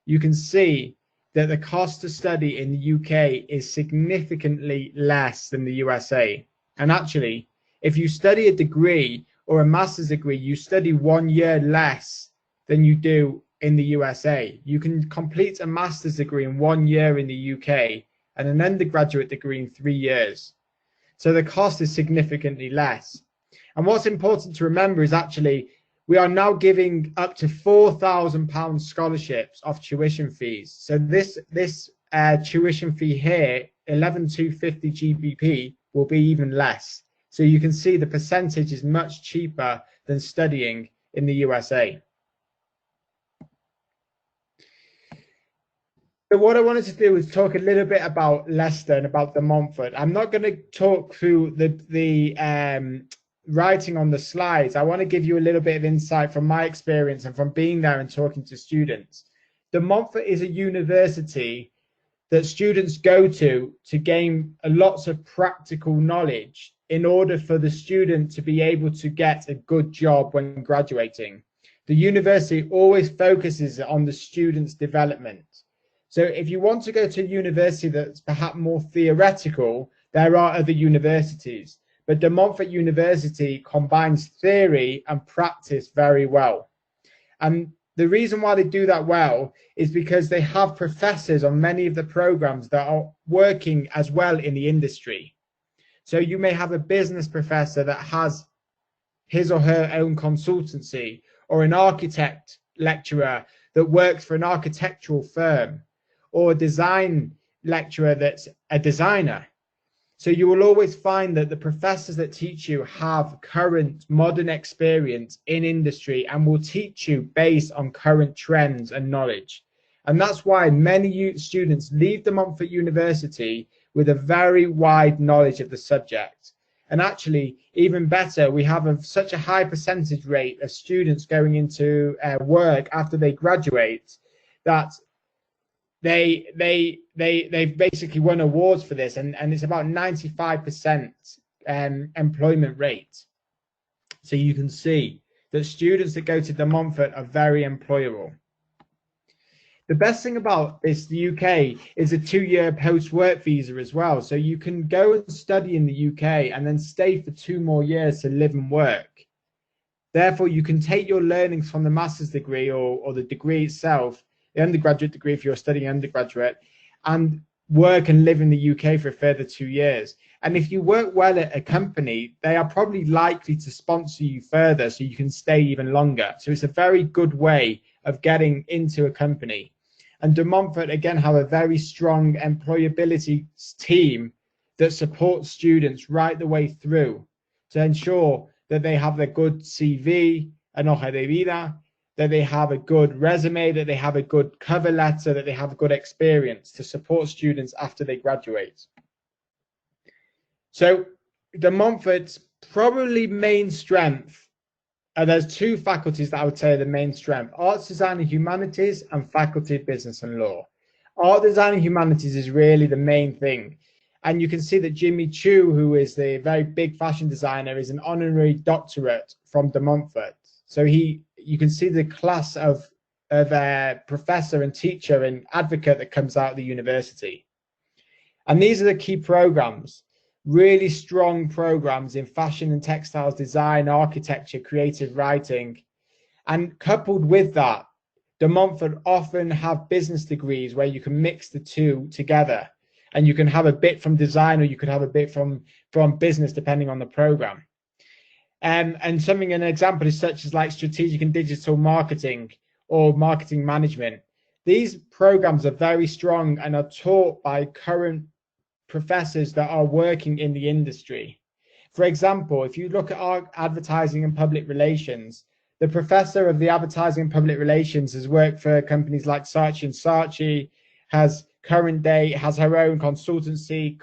Speaker 3: you can see that the cost to study in the UK is significantly less than the USA. And actually, if you study a degree or a master's degree, you study 1 year less than you do in the USA. You can complete a master's degree in 1 year in the UK and an undergraduate degree in 3 years. So the cost is significantly less. And what's important to remember is actually we are now giving up to £4,000 scholarships off tuition fees. So this tuition fee here, 11,250 GBP, will be even less. So you can see the percentage is much cheaper than studying in the USA. So what I wanted to do is talk a little bit about Leicester and about De Montfort. I'm not going to talk through the writing on the slides. I want to give you a little bit of insight from my experience and from being there and talking to students. De Montfort is a university that students go to gain lots of practical knowledge in order for the student to be able to get a good job when graduating. The university always focuses on the student's development. So if you want to go to a university that's perhaps more theoretical, there are other universities. But De Montfort University combines theory and practice very well. And the reason why they do that well is because they have professors on many of the programs that are working as well in the industry. So you may have a business professor that has his or her own consultancy, or an architect lecturer that works for an architectural firm, or a design lecturer that's a designer. So you will always find that the professors that teach you have current modern experience in industry and will teach you based on current trends and knowledge. And that's why many students leave De Montfort University with a very wide knowledge of the subject. And actually, even better, we have such a high percentage rate of students going into work after they graduate that they've basically won awards for this, and it's about 95% employment rate. So you can see that students that go to De Montfort are very employable. The best thing about this, the UK, is a 2-year post-work visa as well. So you can go and study in the UK and then stay for 2 more years to live and work. Therefore, you can take your learnings from the master's degree or the degree itself, the undergraduate degree if you're studying undergraduate, and work and live in the UK for a further 2 years. And if you work well at a company, they are probably likely to sponsor you further so you can stay even longer. So it's a very good way of getting into a company. And De Montfort, again, have a very strong employability team that supports students right the way through to ensure that they have a good CV, an hoja de vida, that they have a good resume, that they have a good cover letter, that they have a good experience to support students after they graduate. So De Montfort's probably main strength, there's 2 faculties that I would say are the main strength: Arts, Design and Humanities and Faculty of Business and Law. Art, Design and Humanities is really the main thing. And you can see that Jimmy Chu, who is the very big fashion designer, is an honorary doctorate from De Montfort. So you can see the class of professor and teacher and advocate that comes out of the university. And these are the key programs. Really strong programs in fashion and textiles design, architecture, creative writing. And coupled with that, De Montfort often have business degrees where you can mix the 2 together. And you can have a bit from design, or you could have a bit from business, depending on the program. And an example is such as like strategic and digital marketing or marketing management. These programs are very strong and are taught by current professors that are working in the industry. For example, if you look at our advertising and public relations, the professor of the advertising and public relations has worked for companies like Saatchi & Saatchi, has her own consultancy,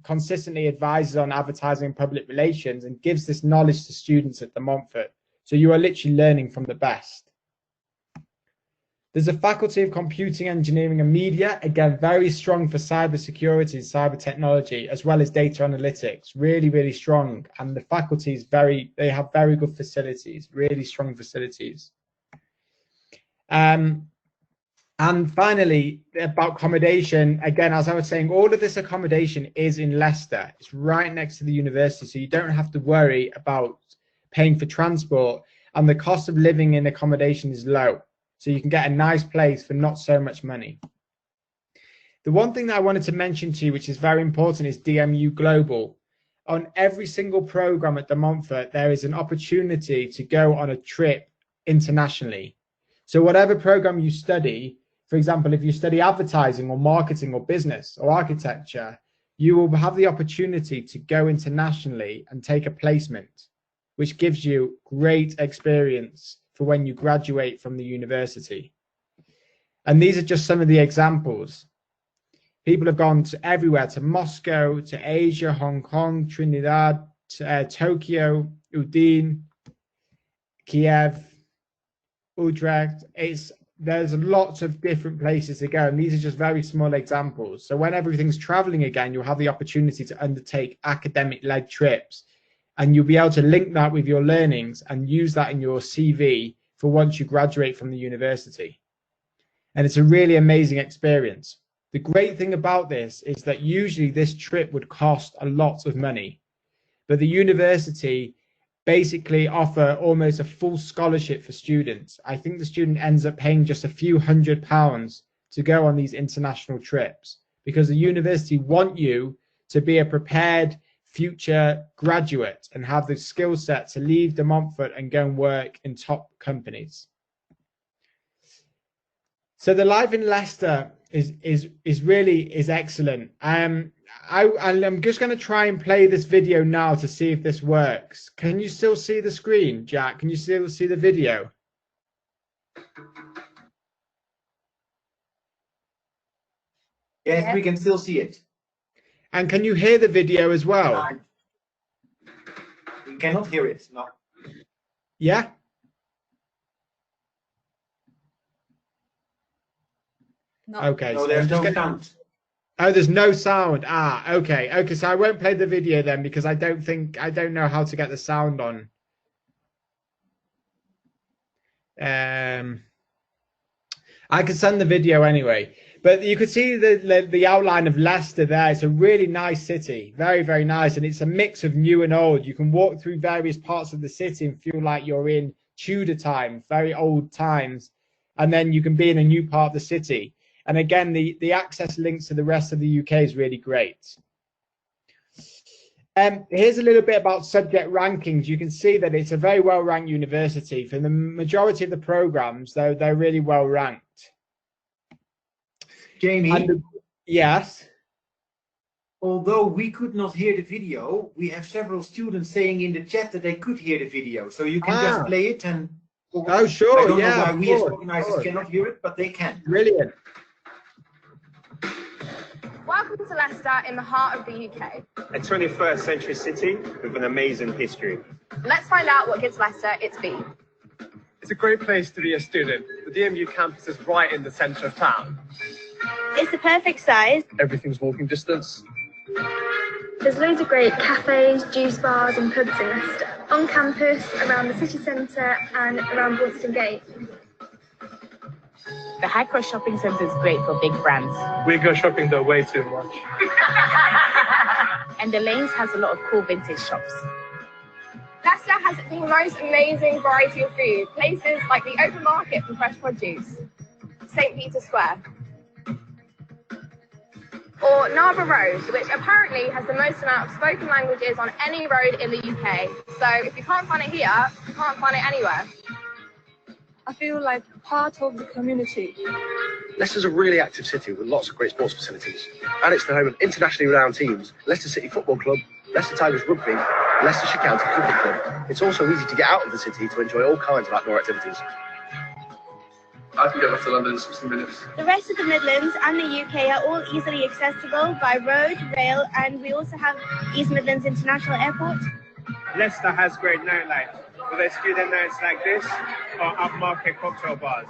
Speaker 3: consistently advises on advertising and public relations, and gives this knowledge to students at De Montfort. So you are literally learning from the best. There's a Faculty of Computing, Engineering and Media, again, very strong for cyber security, cyber technology, as well as data analytics, really, really strong. And the faculty is they have very good facilities, really strong facilities. And finally, about accommodation, again, as I was saying, all of this accommodation is in Leicester. It's right next to the university, so you don't have to worry about paying for transport, and the cost of living in accommodation is low. So you can get a nice place for not so much money. The one thing that I wanted to mention to you, which is very important, is DMU Global. On every single program at De Montfort, there is an opportunity to go on a trip internationally. So whatever program you study, for example, if you study advertising or marketing or business or architecture, you will have the opportunity to go internationally and take a placement, which gives you great experience for when you graduate from the university. And these are just some of the examples. People have gone to everywhere, to Moscow, to Asia, Hong Kong, Trinidad, Tokyo, Udine, Kiev, Utrecht. There's lots of different places to go, and these are just very small examples. So when everything's traveling again, you'll have the opportunity to undertake academic-led trips, and you'll be able to link that with your learnings and use that in your CV for once you graduate from the university. And it's a really amazing experience. The great thing about this is that usually this trip would cost a lot of money, but the university basically offer almost a full scholarship for students. I think the student ends up paying just a few £100s to go on these international trips, because the university want you to be a prepared future graduate and have the skill set to leave De Montfort and go and work in top companies. So the life in Leicester is really excellent. I'm just going to try and play this video now to see if this works. Can you still see the screen, Jack? Can you still see the video?
Speaker 1: Yes, we can still see it.
Speaker 3: And can you hear the video as well?
Speaker 1: We cannot hear it, no.
Speaker 3: Yeah?
Speaker 2: No.
Speaker 3: Okay.
Speaker 1: No,
Speaker 3: So
Speaker 1: there's no sound.
Speaker 3: Oh, there's no sound. Ah, okay. Okay, so I won't play the video then, because I don't know how to get the sound on. I can send the video anyway. But you can see the outline of Leicester there. It's a really nice city, very, very nice. And it's a mix of new and old. You can walk through various parts of the city and feel like you're in Tudor times, very old times. And then you can be in a new part of the city. And again, the access links to the rest of the UK is really great. Here's a little bit about subject rankings. You can see that it's a very well-ranked university. For the majority of the programs, they're really well ranked.
Speaker 1: Jamie?
Speaker 3: Yes?
Speaker 1: Although we could not hear the video, we have several students saying in the chat that they could hear the video. So you can just play it and...
Speaker 3: Oh, sure,
Speaker 1: I don't know
Speaker 3: yeah.
Speaker 1: why we as organizers cannot hear it, but they can.
Speaker 3: Brilliant.
Speaker 4: Welcome to Leicester in the heart of the UK.
Speaker 5: A 21st century city with an amazing history.
Speaker 4: Let's find out what gives Leicester its beat.
Speaker 6: It's a great place to be a student. The DMU campus is right in the centre of town.
Speaker 7: It's the perfect size.
Speaker 6: Everything's walking distance.
Speaker 7: There's loads of great cafes, juice bars and pubs in Leicester. On campus, around the city centre and around Boston Gate.
Speaker 8: The High Cross Shopping Centre is great for big brands.
Speaker 6: We go shopping there way too much.
Speaker 8: And the Lanes has a lot of cool vintage shops.
Speaker 4: Leicester has the most amazing variety of food. Places like the Open Market for fresh produce, St. Peter's Square, or Narborough Road, which apparently has the most amount of spoken languages on any road in the UK. So if you can't find it here, you can't find it anywhere.
Speaker 9: I feel like part of the community.
Speaker 10: Leicester's a really active city with lots of great sports facilities. And it's the home of internationally renowned teams, Leicester City Football Club, Leicester Tigers Rugby, Leicestershire County Cricket Club. It's also easy to get out of the city to enjoy all kinds of outdoor activities.
Speaker 6: I can get back to London in 16 minutes.
Speaker 7: The rest of the Midlands and the UK are all easily accessible by road, rail, and we also have East Midlands International Airport.
Speaker 5: Leicester has great nightlife, whether it's student nights like this or upmarket cocktail bars.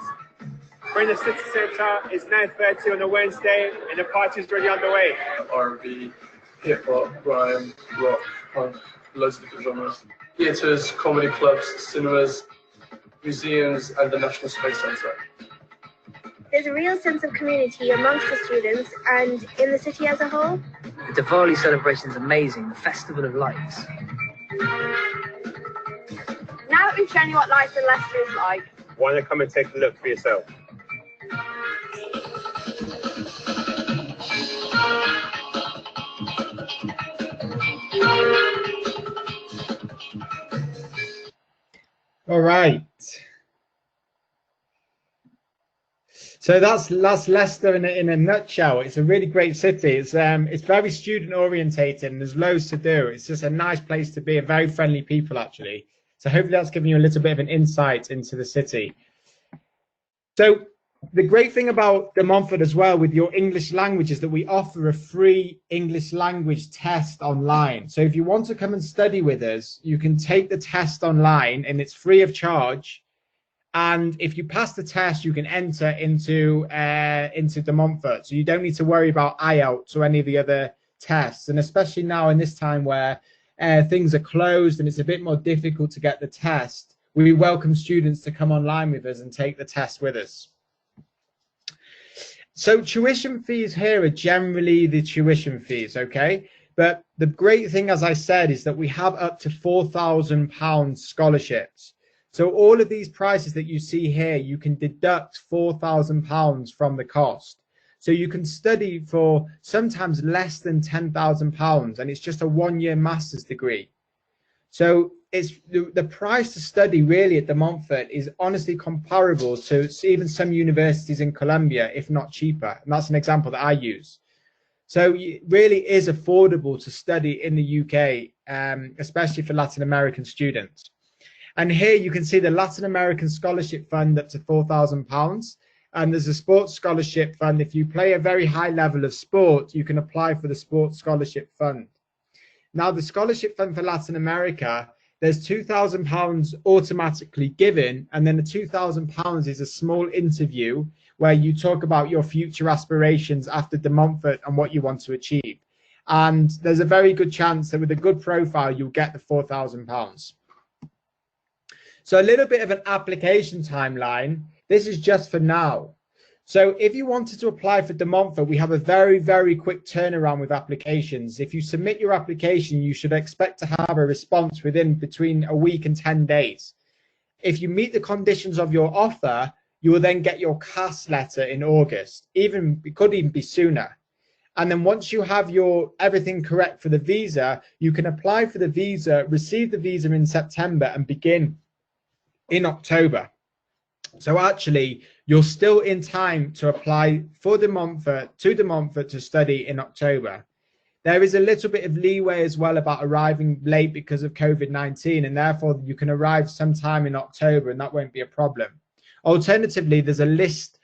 Speaker 5: We're in the city centre, it's 9:30 on a Wednesday and the party's already underway.
Speaker 6: R&B, hip-hop, grime, rock, punk, loads of different genres. Theatres, comedy clubs, cinemas, museums and the National Space Centre.
Speaker 7: There's a real sense of community amongst the students and in the city as a whole.
Speaker 11: The Diwali celebration is amazing, the Festival of Lights.
Speaker 4: Now that we've shown you what life in Leicester is like,
Speaker 5: Why not come and take a look for yourself?
Speaker 3: All right. So that's Leicester in a nutshell. It's a really great city. It's very student orientated and there's loads to do. It's just a nice place to be, and very friendly people actually. So hopefully that's given you a little bit of an insight into the city. So the great thing about De Montfort as well with your English language is that we offer a free English language test online. So if you want to come and study with us, you can take the test online and it's free of charge. And if you pass the test, you can enter into De Montfort. So you don't need to worry about IELTS or any of the other tests. And especially now in this time where things are closed and it's a bit more difficult to get the test, we welcome students to come online with us and take the test with us. So tuition fees here are generally the tuition fees, okay? But the great thing, as I said, is that we have up to £4,000 scholarships. So all of these prices that you see here, you can deduct £4,000 from the cost. So you can study for sometimes less than £10,000, and it's just a one-year master's degree. So it's the price to study really at De Montfort is honestly comparable to even some universities in Colombia, if not cheaper. And that's an example that I use. So it really is affordable to study in the UK, especially for Latin American students. And here you can see the Latin American Scholarship Fund up to £4,000. And there's a sports scholarship fund. If you play a very high level of sport, you can apply for the sports scholarship fund. Now, the scholarship fund for Latin America, there's £2,000 automatically given. And then the £2,000 is a small interview where you talk about your future aspirations after De Montfort and what you want to achieve. And there's a very good chance that with a good profile, you'll get the £4,000. So a little bit of an application timeline. This is just for now. So if you wanted to apply for De Montfort, we have a very, very quick turnaround with applications. If you submit your application, you should expect to have a response within between a week and 10 days. If you meet the conditions of your offer, you will then get your CAS letter in August. It could even be sooner. And then once you have your everything correct for the visa, you can apply for the visa, receive the visa in September and begin in October. So actually, you're still in time to apply for De Montfort to study in October. There is a little bit of leeway as well about arriving late because of COVID-19, and therefore you can arrive sometime in October and that won't be a problem. Alternatively, there's a list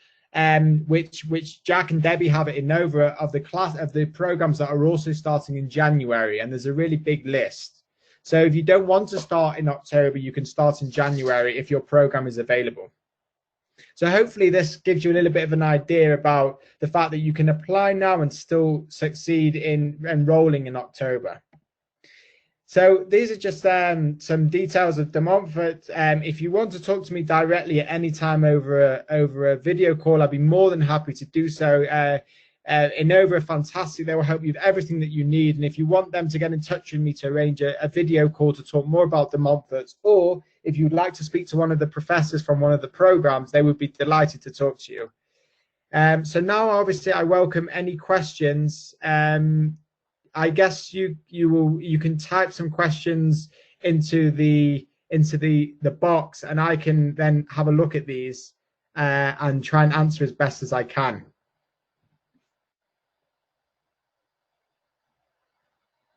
Speaker 3: which Jack and Debbie have at Innova of the programs that are also starting in January, and there's a really big list. So if you don't want to start in October, you can start in January if your program is available. So hopefully this gives you a little bit of an idea about the fact that you can apply now and still succeed in enrolling in October. So these are just some details of De Montfort. If you want to talk to me directly at any time over a video call, I'd be more than happy to do so. Innova are fantastic. They will help you with everything that you need. And if you want them to get in touch with me to arrange a video call to talk more about De Montfort, or if you'd like to speak to one of the professors from one of the programs, they would be delighted to talk to you. So now, obviously, I welcome any questions. I guess you can type some questions into the box, and I can then have a look at these and try and answer as best as I can.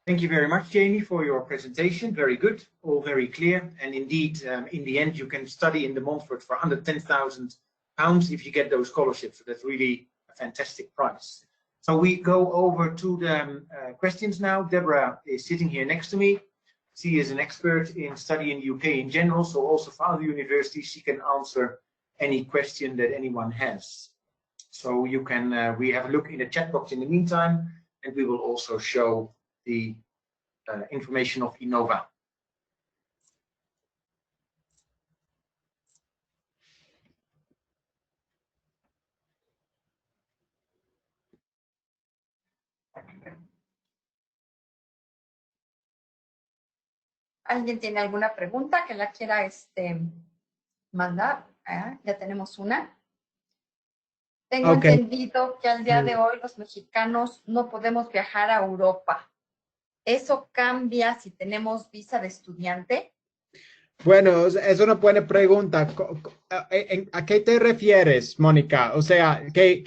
Speaker 1: Thank you very much, Jamie, for your presentation. Very good, all very clear. And indeed, in the end, you can study in De Montfort for under £10,000 if you get those scholarships. So that's really a fantastic price. So we go over to the questions now. Deborah is sitting here next to me. She is an expert in study in the UK in general, so also for other universities, she can answer any question that anyone has. So you can, we have a look in the chat box in the meantime, and we will also show the information of Innova.
Speaker 12: ¿Alguien tiene alguna pregunta que la quiera mandar? Ya tenemos una. Tengo entendido que al día de hoy los mexicanos no podemos viajar a Europa. ¿Eso cambia si tenemos visa de estudiante?
Speaker 3: Bueno, es una buena pregunta. ¿A qué te refieres, Mónica? O sea, que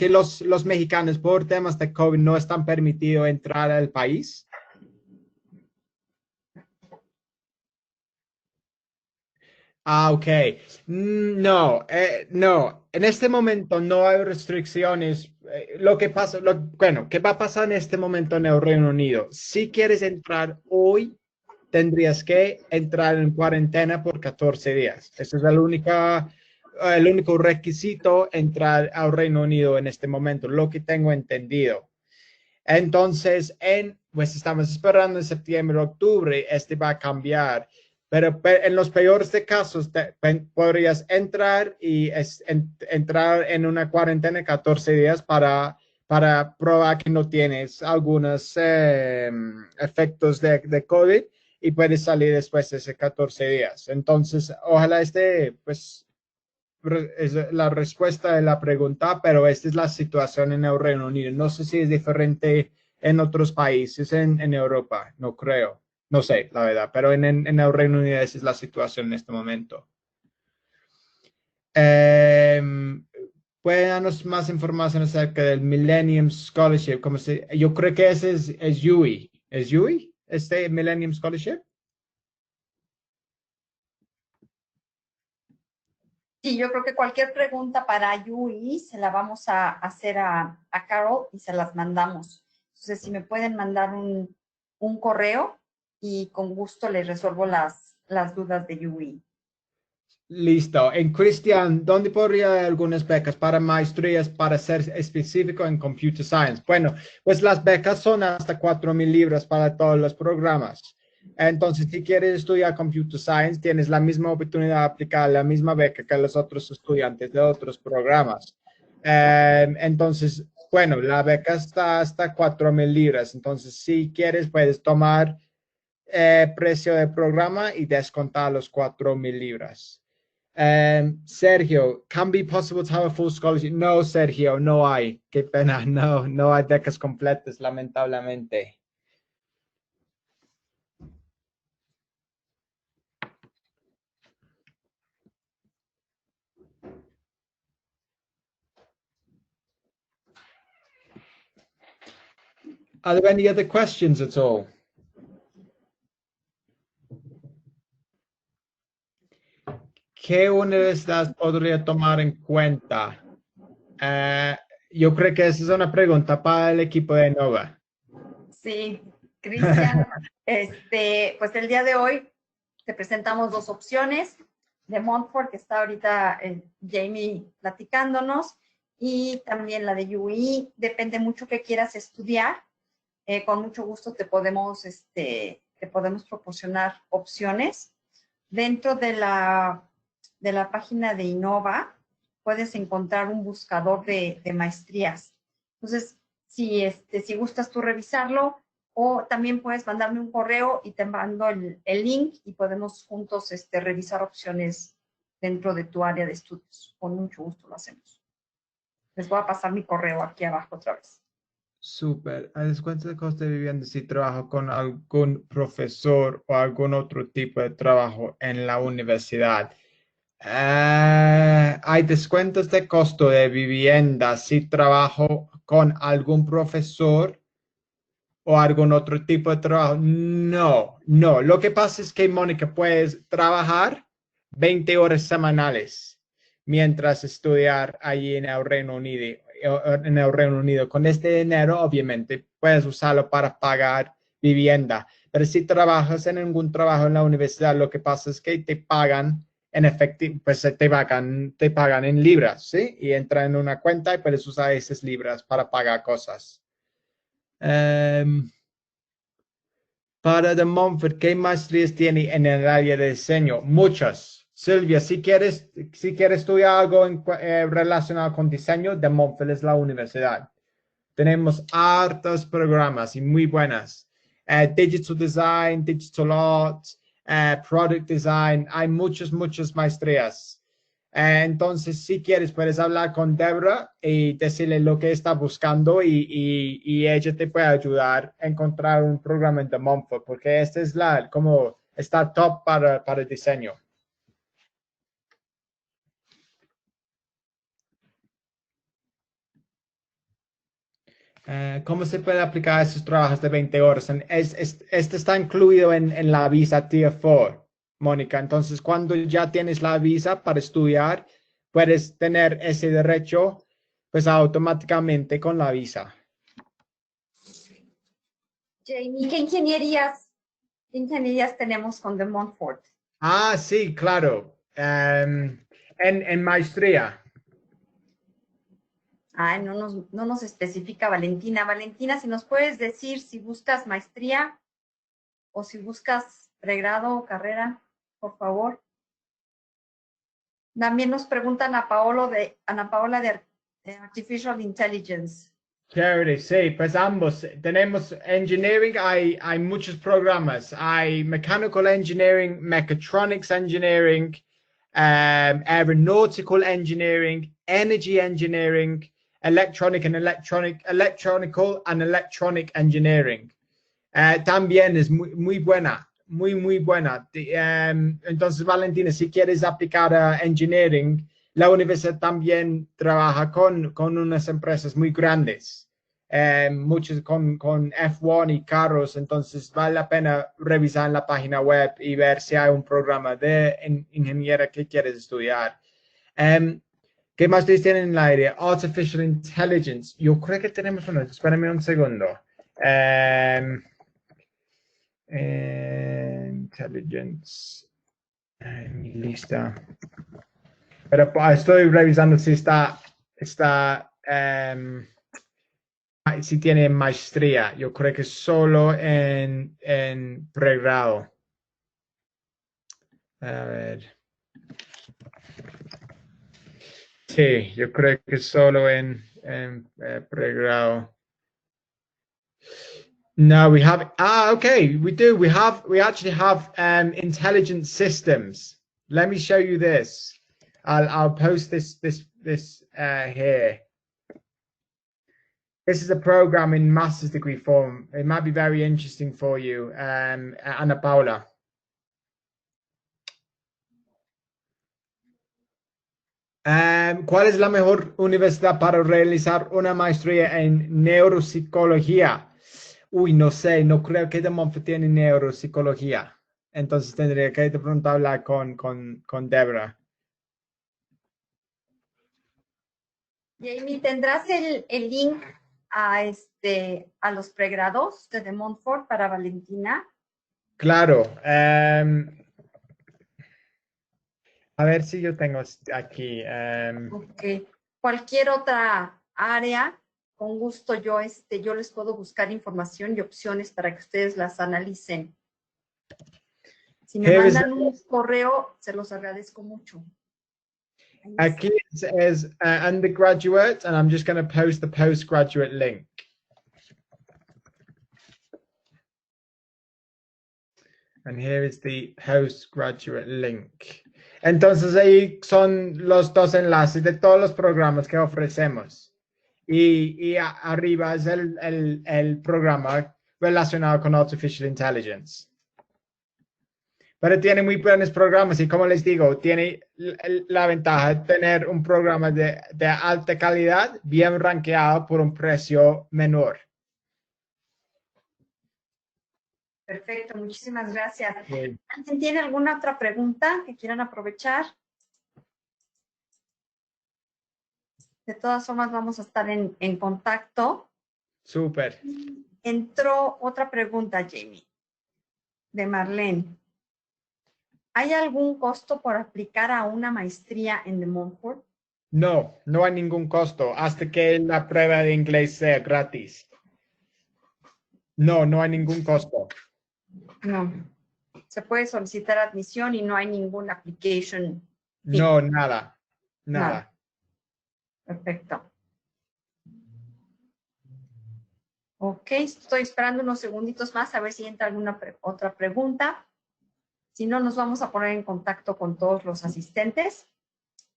Speaker 3: los mexicanos por temas de COVID no están permitidos entrar al país. Ah, ok. No, no. En este momento no hay restricciones. Lo que pasa, bueno, ¿qué va a pasar en este momento en el Reino Unido? Si quieres entrar hoy, tendrías que entrar en cuarentena por 14 días. Ese es el único requisito entrar al Reino Unido en este momento, lo que tengo entendido. Entonces, pues estamos esperando en septiembre, octubre, este va a cambiar. Pero en los peores de casos, podrías entrar y entrar en una cuarentena de 14 días para probar que no tienes algunos efectos de COVID y puedes salir después de esos 14 días. Entonces, ojalá pues, es la respuesta de la pregunta, pero esta es la situación en el Reino Unido. No sé si es diferente en otros países en Europa, no creo. No sé, la verdad, pero en el Reino Unido esa es la situación en este momento. ¿Pueden darnos más información acerca del Millennium Scholarship? Yo creo que ese es UI. ¿Es UI? ¿Este Millennium Scholarship?
Speaker 12: Sí, yo creo que cualquier pregunta para Yui se la vamos a hacer a Carol y se las mandamos. Entonces, si me pueden mandar un correo y con gusto les resuelvo las dudas de Yui.
Speaker 3: Listo. En Cristian, ¿dónde podría haber algunas becas para maestrías para ser específico en Computer Science? Bueno, pues las becas son hasta 4,000 libras para todos los programas. Entonces, si quieres estudiar Computer Science, tienes la misma oportunidad de aplicar la misma beca que los otros estudiantes de otros programas. Entonces, bueno, la beca está hasta 4,000 libras. Entonces, si quieres, puedes tomar precio de programa y descontar los 4,000 libras. Sergio, can be possible to have a full scholarship? No, Sergio, no hay. Qué pena, no hay becas completas, lamentablemente. Are there any other questions at all? ¿Qué universidad podría tomar en cuenta? Yo creo que esa es una pregunta para el equipo de Nova.
Speaker 12: Sí, Cristian, pues el día de hoy te presentamos dos opciones de Montfort, que está ahorita Jamie platicándonos, y también la de UI. Depende mucho qué quieras estudiar. Con mucho gusto te podemos proporcionar opciones. Dentro de la página de Innova puedes encontrar un buscador de maestrías. Entonces, si gustas tú revisarlo, o también puedes mandarme un correo y te mando el link y podemos juntos revisar opciones dentro de tu área de estudios. Con mucho gusto lo hacemos. Les voy a pasar mi correo aquí abajo otra vez.
Speaker 3: Súper. ¿A descuento de coste de vivienda si trabajo con algún profesor o algún otro tipo de trabajo en la universidad? Hay descuentos de costo de vivienda si trabajo con algún profesor o algún otro tipo de trabajo. No. Lo que pasa es que, Mónica, puedes trabajar 20 horas semanales mientras estudiar allí en el Reino Unido. Con este dinero, obviamente, puedes usarlo para pagar vivienda. Pero si trabajas en algún trabajo en la universidad, lo que pasa es que te pagan en efectivo, pues te pagan en libras, ¿sí? Y entra en una cuenta y puedes usar esas libras para pagar cosas. Para The Montfort, ¿qué maestrías tiene en el área de diseño? Muchas. Silvia, si quieres estudiar algo relacionado con diseño, The Montfort es la universidad. Tenemos hartos programas y muy buenas. Digital Design, Digital Art, Product Design. Hay muchas maestrías. Entonces, si quieres, puedes hablar con Debra y decirle lo que está buscando y ella te puede ayudar a encontrar un programa en The Montfort, porque este es como está top para el diseño. ¿Cómo se puede aplicar esos trabajos de 20 horas? Este está incluido en la visa Tier 4. Mónica. Entonces, cuando ya tienes la visa para estudiar, puedes tener ese derecho, pues automáticamente con la visa.
Speaker 12: Jamie, ¿qué ingenierías tenemos con de Montfort?
Speaker 3: Ah, sí, claro. En maestría.
Speaker 12: Ay, no nos especifica Valentina. Valentina, si nos puedes decir si buscas maestría o si buscas pregrado o carrera, por favor. También nos preguntan a Ana Paola de Artificial Intelligence.
Speaker 3: Chévere, sí, pues ambos. Tenemos engineering, hay muchos programas. Hay mechanical engineering, mechatronics engineering, aeronautical engineering, energy engineering, electronical and electronic engineering. También es muy buena, muy buena. Entonces, Valentina, si quieres aplicar a engineering, la universidad también trabaja con unas empresas muy grandes, muchos con F1 y carros, entonces vale la pena revisar en la página web y ver si hay un programa de ingeniería que quieres estudiar. ¿Qué más tienen en el aire? Artificial Intelligence. Yo creo que tenemos uno. Espérame un segundo. Intelligence. Mi lista. Pero estoy revisando si si tiene maestría. Yo creo que solo en pregrado. A ver. Sí, yo creo que solo en pregrado. No, we have. Okay, we do. We actually have intelligent systems. Let me show you this. I'll post this here. This is a program in master's degree form. It might be very interesting for you, Ana Paula. ¿Cuál es la mejor universidad para realizar una maestría en neuropsicología? Uy, no sé, no creo que de Montfort tiene neuropsicología. Entonces tendría que de pronto hablar con Debra.
Speaker 12: Jamie, ¿tendrás el link a los pregrados de Montfort para Valentina?
Speaker 3: Claro. A ver si yo tengo aquí.
Speaker 12: Ok. Cualquier otra área, con gusto yo les puedo buscar información y opciones para que ustedes las analicen. Si me mandan un correo, se los agradezco mucho.
Speaker 3: Aquí es undergraduate, and I'm just going to post the postgraduate link. And here is the postgraduate link. Entonces ahí son los dos enlaces de todos los programas que ofrecemos. Y arriba es el programa relacionado con Artificial Intelligence. Pero tiene muy buenos programas y como les digo, tiene la ventaja de tener un programa de alta calidad, bien rankeado por un precio menor.
Speaker 12: Perfecto, muchísimas gracias.
Speaker 3: Sí.
Speaker 12: ¿Alguien tiene alguna otra pregunta que quieran aprovechar? De todas formas, vamos a estar en contacto.
Speaker 3: Súper.
Speaker 12: Entró otra pregunta, Jamie, de Marlene. ¿Hay algún costo por aplicar a una maestría en de Montfort?
Speaker 3: No, no hay ningún costo hasta que la prueba de inglés sea gratis. No, no hay ningún costo.
Speaker 12: No. Se puede solicitar admisión y no hay ningún application fee.
Speaker 3: No, nada.
Speaker 12: Perfecto. Ok, estoy esperando unos segunditos más a ver si entra alguna otra pregunta. Si no, nos vamos a poner en contacto con todos los asistentes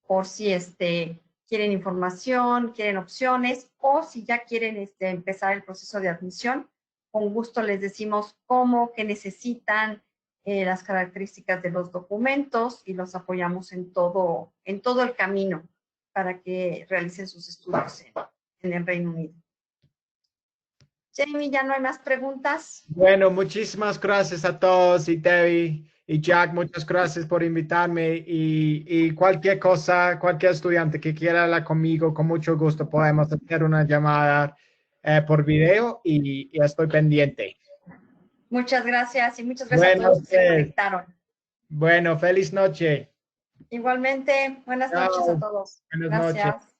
Speaker 12: por si quieren información, quieren opciones o si ya quieren empezar el proceso de admisión. Con gusto les decimos cómo, qué necesitan, las características de los documentos y los apoyamos en todo el camino para que realicen sus estudios en el Reino Unido. Jamie, ¿ya no hay más preguntas?
Speaker 3: Bueno, muchísimas gracias a todos y Debbie. Y Jack, muchas gracias por invitarme y cualquier cosa, cualquier estudiante que quiera hablar conmigo, con mucho gusto podemos hacer una llamada por video y estoy pendiente.
Speaker 12: Muchas gracias y muchas gracias a todos los que se conectaron.
Speaker 3: Bueno, feliz noche.
Speaker 12: Igualmente, buenas noches a todos.
Speaker 3: Buenas
Speaker 12: Gracias.
Speaker 3: noches.